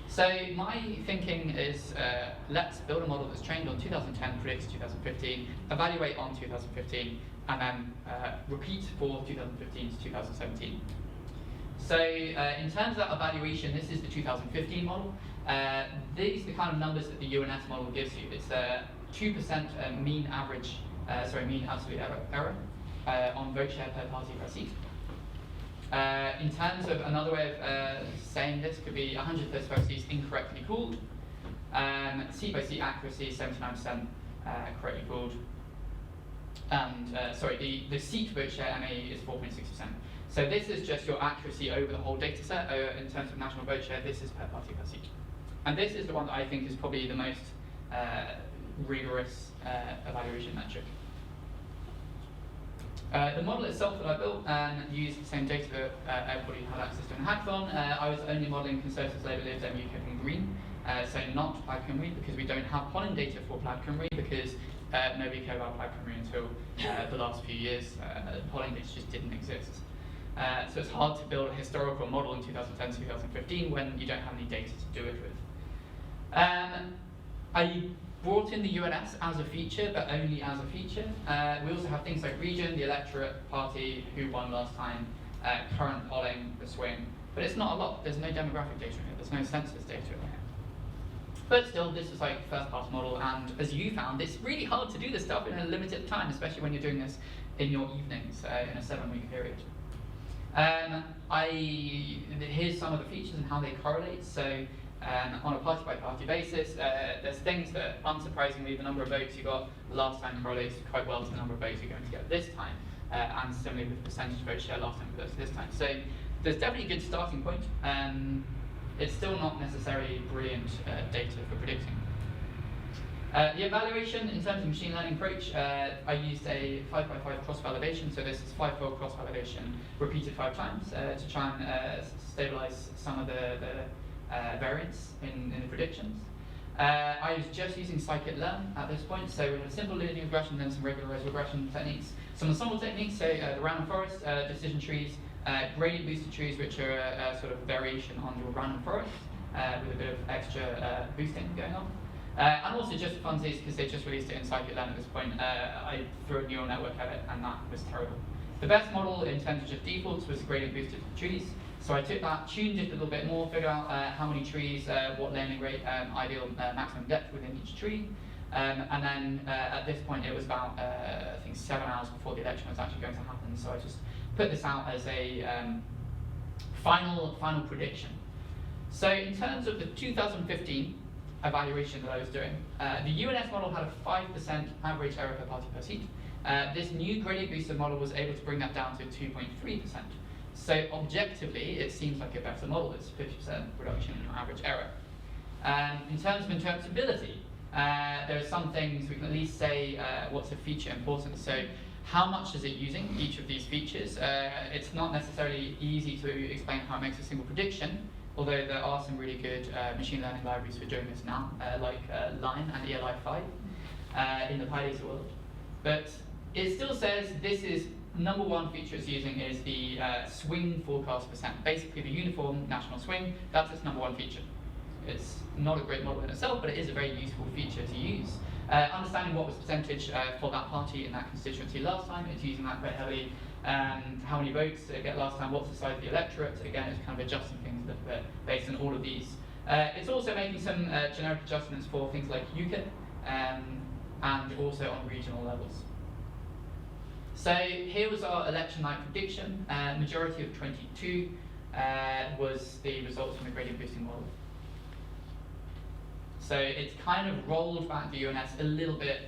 So my thinking is, let's build a model that's trained on 2010, predicts 2015, evaluate on 2015, and then repeat for 2015 to 2017. So in terms of that evaluation, this is the 2015 model. These are the kind of numbers that the UNS model gives you. It's 2% mean absolute error on vote share per party per seat. In terms of another way of saying this could be 135 seats incorrectly called, seat by seat accuracy 79% correctly called, and the seat vote share MA is 4.6%. So this is just your accuracy over the whole data set. In terms of national vote share, this is per party per seat. And this is the one that I think is probably the most rigorous evaluation metric. The model itself that I built used the same data that everybody had access to in Hackathon. I was only modelling Conservatives, Labour, Libs, MUKIP and Green. So not plaid cymru, because we don't have pollen data for plaid cymru, because nobody cared about plaid cymru until the last few years. Pollen data just didn't exist. So it's hard to build a historical model in 2010-2015 when you don't have any data to do it with. I brought in the UNS as a feature, but only as a feature. We also have things like region, the electorate, party, who won last time, current polling, the swing. But it's not a lot. There's no demographic data in here. There's no census data in here. But still, this is like first pass model, and as you found, it's really hard to do this stuff in a limited time, especially when you're doing this in your evenings in a 7-week period. Here's some of the features and how they correlate. So on a party-by-party basis, there's things that, unsurprisingly, the number of votes you got last time correlates quite well to the number of votes you're going to get this time, and similarly with percentage vote share last time versus this time. So there's definitely a good starting point. It's still not necessarily brilliant data for predicting. The evaluation in terms of machine learning approach, I used a 5x5 cross-validation, so this is 5-fold cross-validation repeated 5 times to try and stabilize some of the variance in the predictions. I was just using scikit-learn at this point, so we have a simple linear regression, then some regularized regression techniques. Some ensemble techniques, so the random forest, decision trees, gradient boosted trees, which are a sort of variation on your random forest with a bit of extra boosting going on. And also just funsies, because they just released it in scikit-learn at this point. I threw a neural network at it, and that was terrible. The best model in terms of just defaults was gradient boosted trees. So I took that, tuned it a little bit more, figured out how many trees, what landing rate, ideal maximum depth within each tree. And then at this point, it was about, I think, 7 hours before the election was actually going to happen. So I just put this out as a final prediction. So in terms of the 2015 evaluation that I was doing, the UNS model had a 5% average error per party per seat. This new gradient boosted model was able to bring that down to 2.3%. So objectively, it seems like a better model. It's 50% reduction in your average error. In terms of interpretability, there are some things we can at least say what's a feature important. So how much is it using each of these features? It's not necessarily easy to explain how it makes a single prediction, although there are some really good machine learning libraries for doing this now, like Line and ELI5 in the PyData world. But it still says this is number one feature it's using is the swing forecast percent. Basically, the uniform national swing, that's its number one feature. It's not a great model in itself, but it is a very useful feature to use. Understanding what was percentage for that party in that constituency last time, it's using that quite heavily. How many votes did it get last time, what's the size of the electorate? Again, it's kind of adjusting things a little bit based on all of these. It's also making some generic adjustments for things like UKIP and also on regional levels. So here was our election night prediction. Majority of 22 was the results from the gradient boosting model. So it's kind of rolled back the UNS a little bit,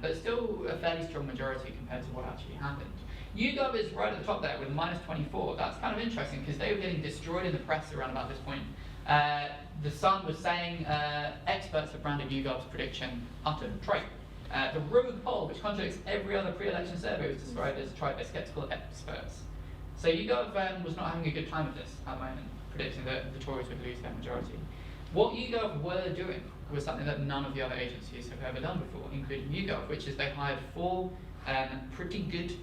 but still a fairly strong majority compared to what actually happened. YouGov is right at the top there with -24. That's kind of interesting because they were getting destroyed in the press around about this point. The Sun was saying experts have branded YouGov's prediction utter tripe. The rogue poll, which contradicts every other pre-election survey, was described as tried by skeptical experts. So YouGov was not having a good time with this at the moment, predicting that the Tories would lose their majority. What YouGov were doing was something that none of the other agencies have ever done before, including YouGov, which is they hired 4 pretty good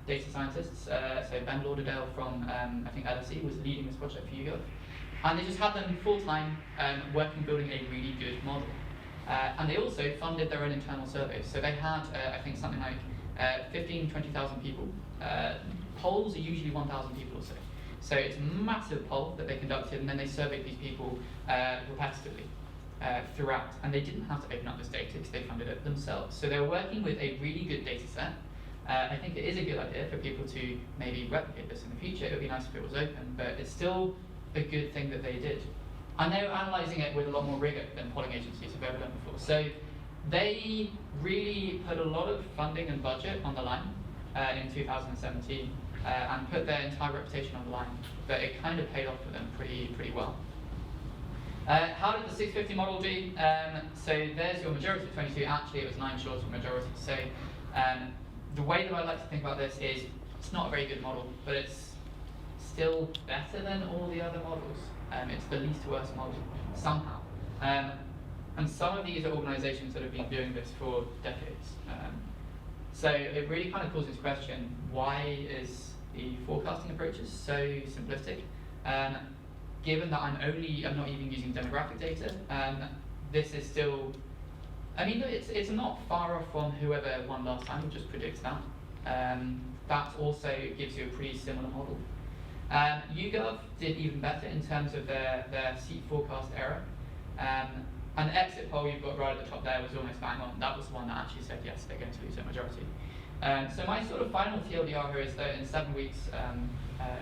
data scientists. So Ben Lauderdale from, I think LSE was leading this project for YouGov. And they just had them full-time working building a really good model. And they also funded their own internal surveys. So they had, I think, something like 15, 20,000 people. Polls are usually 1,000 people or so. So it's a massive poll that they conducted, and then they surveyed these people repetitively throughout. And they didn't have to open up this data because they funded it themselves. So they were working with a really good data set. I think it is a good idea for people to maybe replicate this in the future. It would be nice if it was open, but it's still a good thing that they did. And they were analysing it with a lot more rigour than polling agencies have ever done before. So they really put a lot of funding and budget on the line in 2017 and put their entire reputation on the line. But it kind of paid off for them pretty well. How did the 650 model do? So there's your majority of 22. Actually, it was 9 short of majority. So the way that I like to think about this is it's not a very good model, but it's still better than all the other models. It's the least worst model somehow. And some of these are organisations that have been doing this for decades. So it really kind of calls into question, why is the forecasting approaches so simplistic? Given that I'm not even using demographic data, this is still, I mean, it's not far off from whoever won last time, just predicts that. That also gives you a pretty similar model. YouGov did even better in terms of their seat forecast error. And the exit poll you've got right at the top there was almost bang on. That was the one that actually said yes, they're going to lose their majority. So my sort of final TLDR here is that in 7 weeks,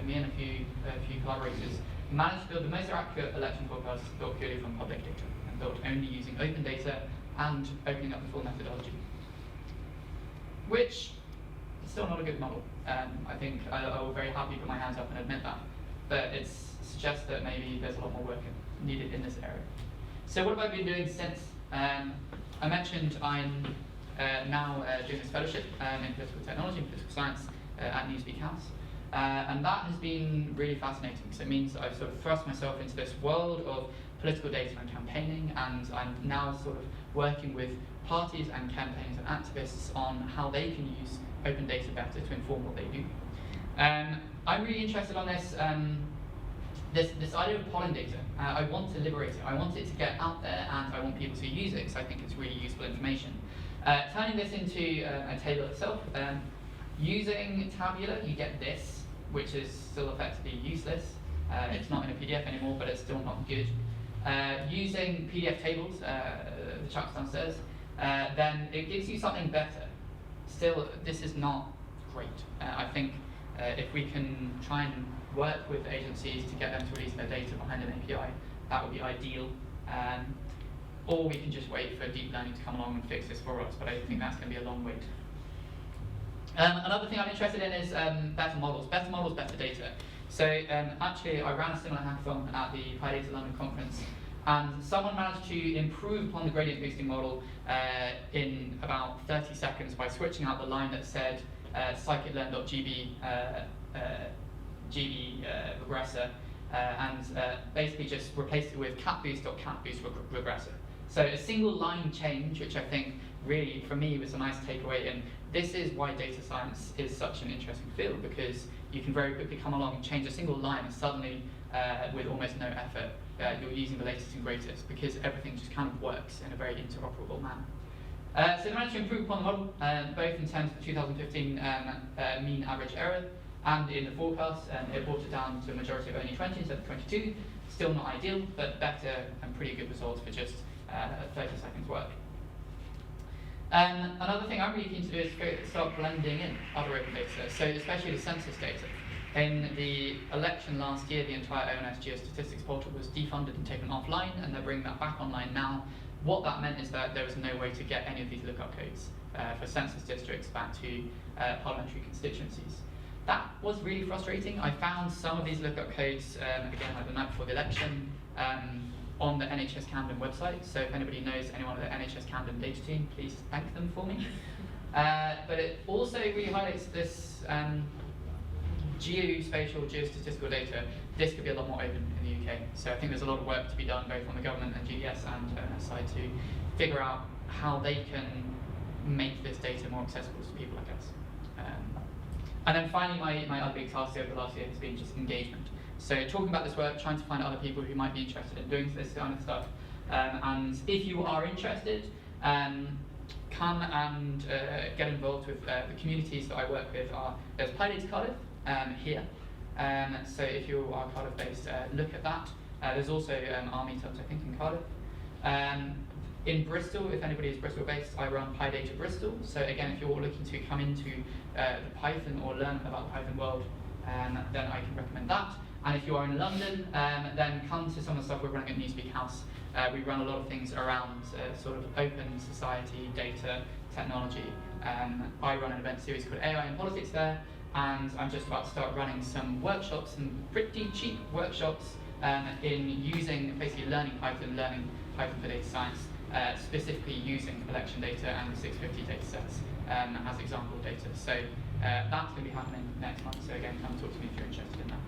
me and a few collaborators managed to build the most accurate election forecasts built purely from public data and built only using open data and opening up the full methodology. Which is still not a good model. I think I will very happily put my hands up and admit that. But it suggests that maybe there's a lot more work needed in this area. So what have I been doing since? I mentioned I'm now doing this fellowship in political technology and political science at Newspeak House. And that has been really fascinating. So it means that I've sort of thrust myself into this world of political data and campaigning, and I'm now sort of working with parties and campaigns and activists on how they can use open data better to inform what they do. I'm really interested on this this idea of polling data. I want to liberate it. I want it to get out there, and I want people to use it because I think it's really useful information. Turning this into a table itself, using Tabular, you get this, which is still effectively useless. It's not in a PDF anymore, but it's still not good. Using PDF tables, the chaps downstairs, then it gives you something better. Still, this is not great. I think if we can try and work with agencies to get them to release their data behind an API, that would be ideal. Or we can just wait for deep learning to come along and fix this for us, but I think that's going to be a long wait. Another thing I'm interested in is better models, better data. So actually, I ran a similar hackathon at the PyData London conference, and someone managed to improve upon the gradient boosting model in about 30 seconds by switching out the line that said scikit-learn.gb regressor, and basically just replaced it with catboost.catboost regressor. So a single line change, which I think really, for me, was a nice takeaway. And this is why data science is such an interesting field, because you can very quickly come along and change a single line, and suddenly, with almost no effort, you're using the latest and greatest, because everything just kind of works in a very interoperable manner. So they managed to improve upon the model, both in terms of the 2015 mean average error, and in the forecast, it brought it down to a majority of only 20 instead of 22. Still not ideal, but better and pretty good results for just 30 seconds work. Another thing I'm really keen to do is start blending in other open data, so especially the census data. In the election last year, the entire ONS geostatistics portal was defunded and taken offline, and they're bringing that back online now. What that meant is that there was no way to get any of these lookup codes for census districts back to parliamentary constituencies. That was really frustrating. I found some of these lookup codes, again, like the night before the election, on the NHS Camden website. So if anybody knows anyone at the NHS Camden data team, please thank them for me. But it also really highlights this geostatistical data. This could be a lot more open in the UK. So I think there's a lot of work to be done both on the government and GDS and ONS side to figure out how they can make this data more accessible to people, I guess. And then finally, my other big task over the last year has been just engagement. So talking about this work, trying to find other people who might be interested in doing this kind of stuff. And if you are interested, come and get involved with the communities that I work with. There's PyData Cardiff here. So if you are Cardiff based, look at that. There's also our meetups, I think, in Cardiff. In Bristol, if anybody is Bristol based, I run PyData Bristol. So again, if you're looking to come into the Python or learn about the Python world, then I can recommend that. And if you are in London, then come to some of the stuff we're running at Newspeak House. We run a lot of things around sort of open society, data, technology. I run an event series called AI and Politics there, and I'm just about to start running some workshops, some pretty cheap workshops in using, basically learning Python for data science, specifically using election data and the 650 data sets as example data. So that's going to be happening next month, so again, come talk to me if you're interested in that.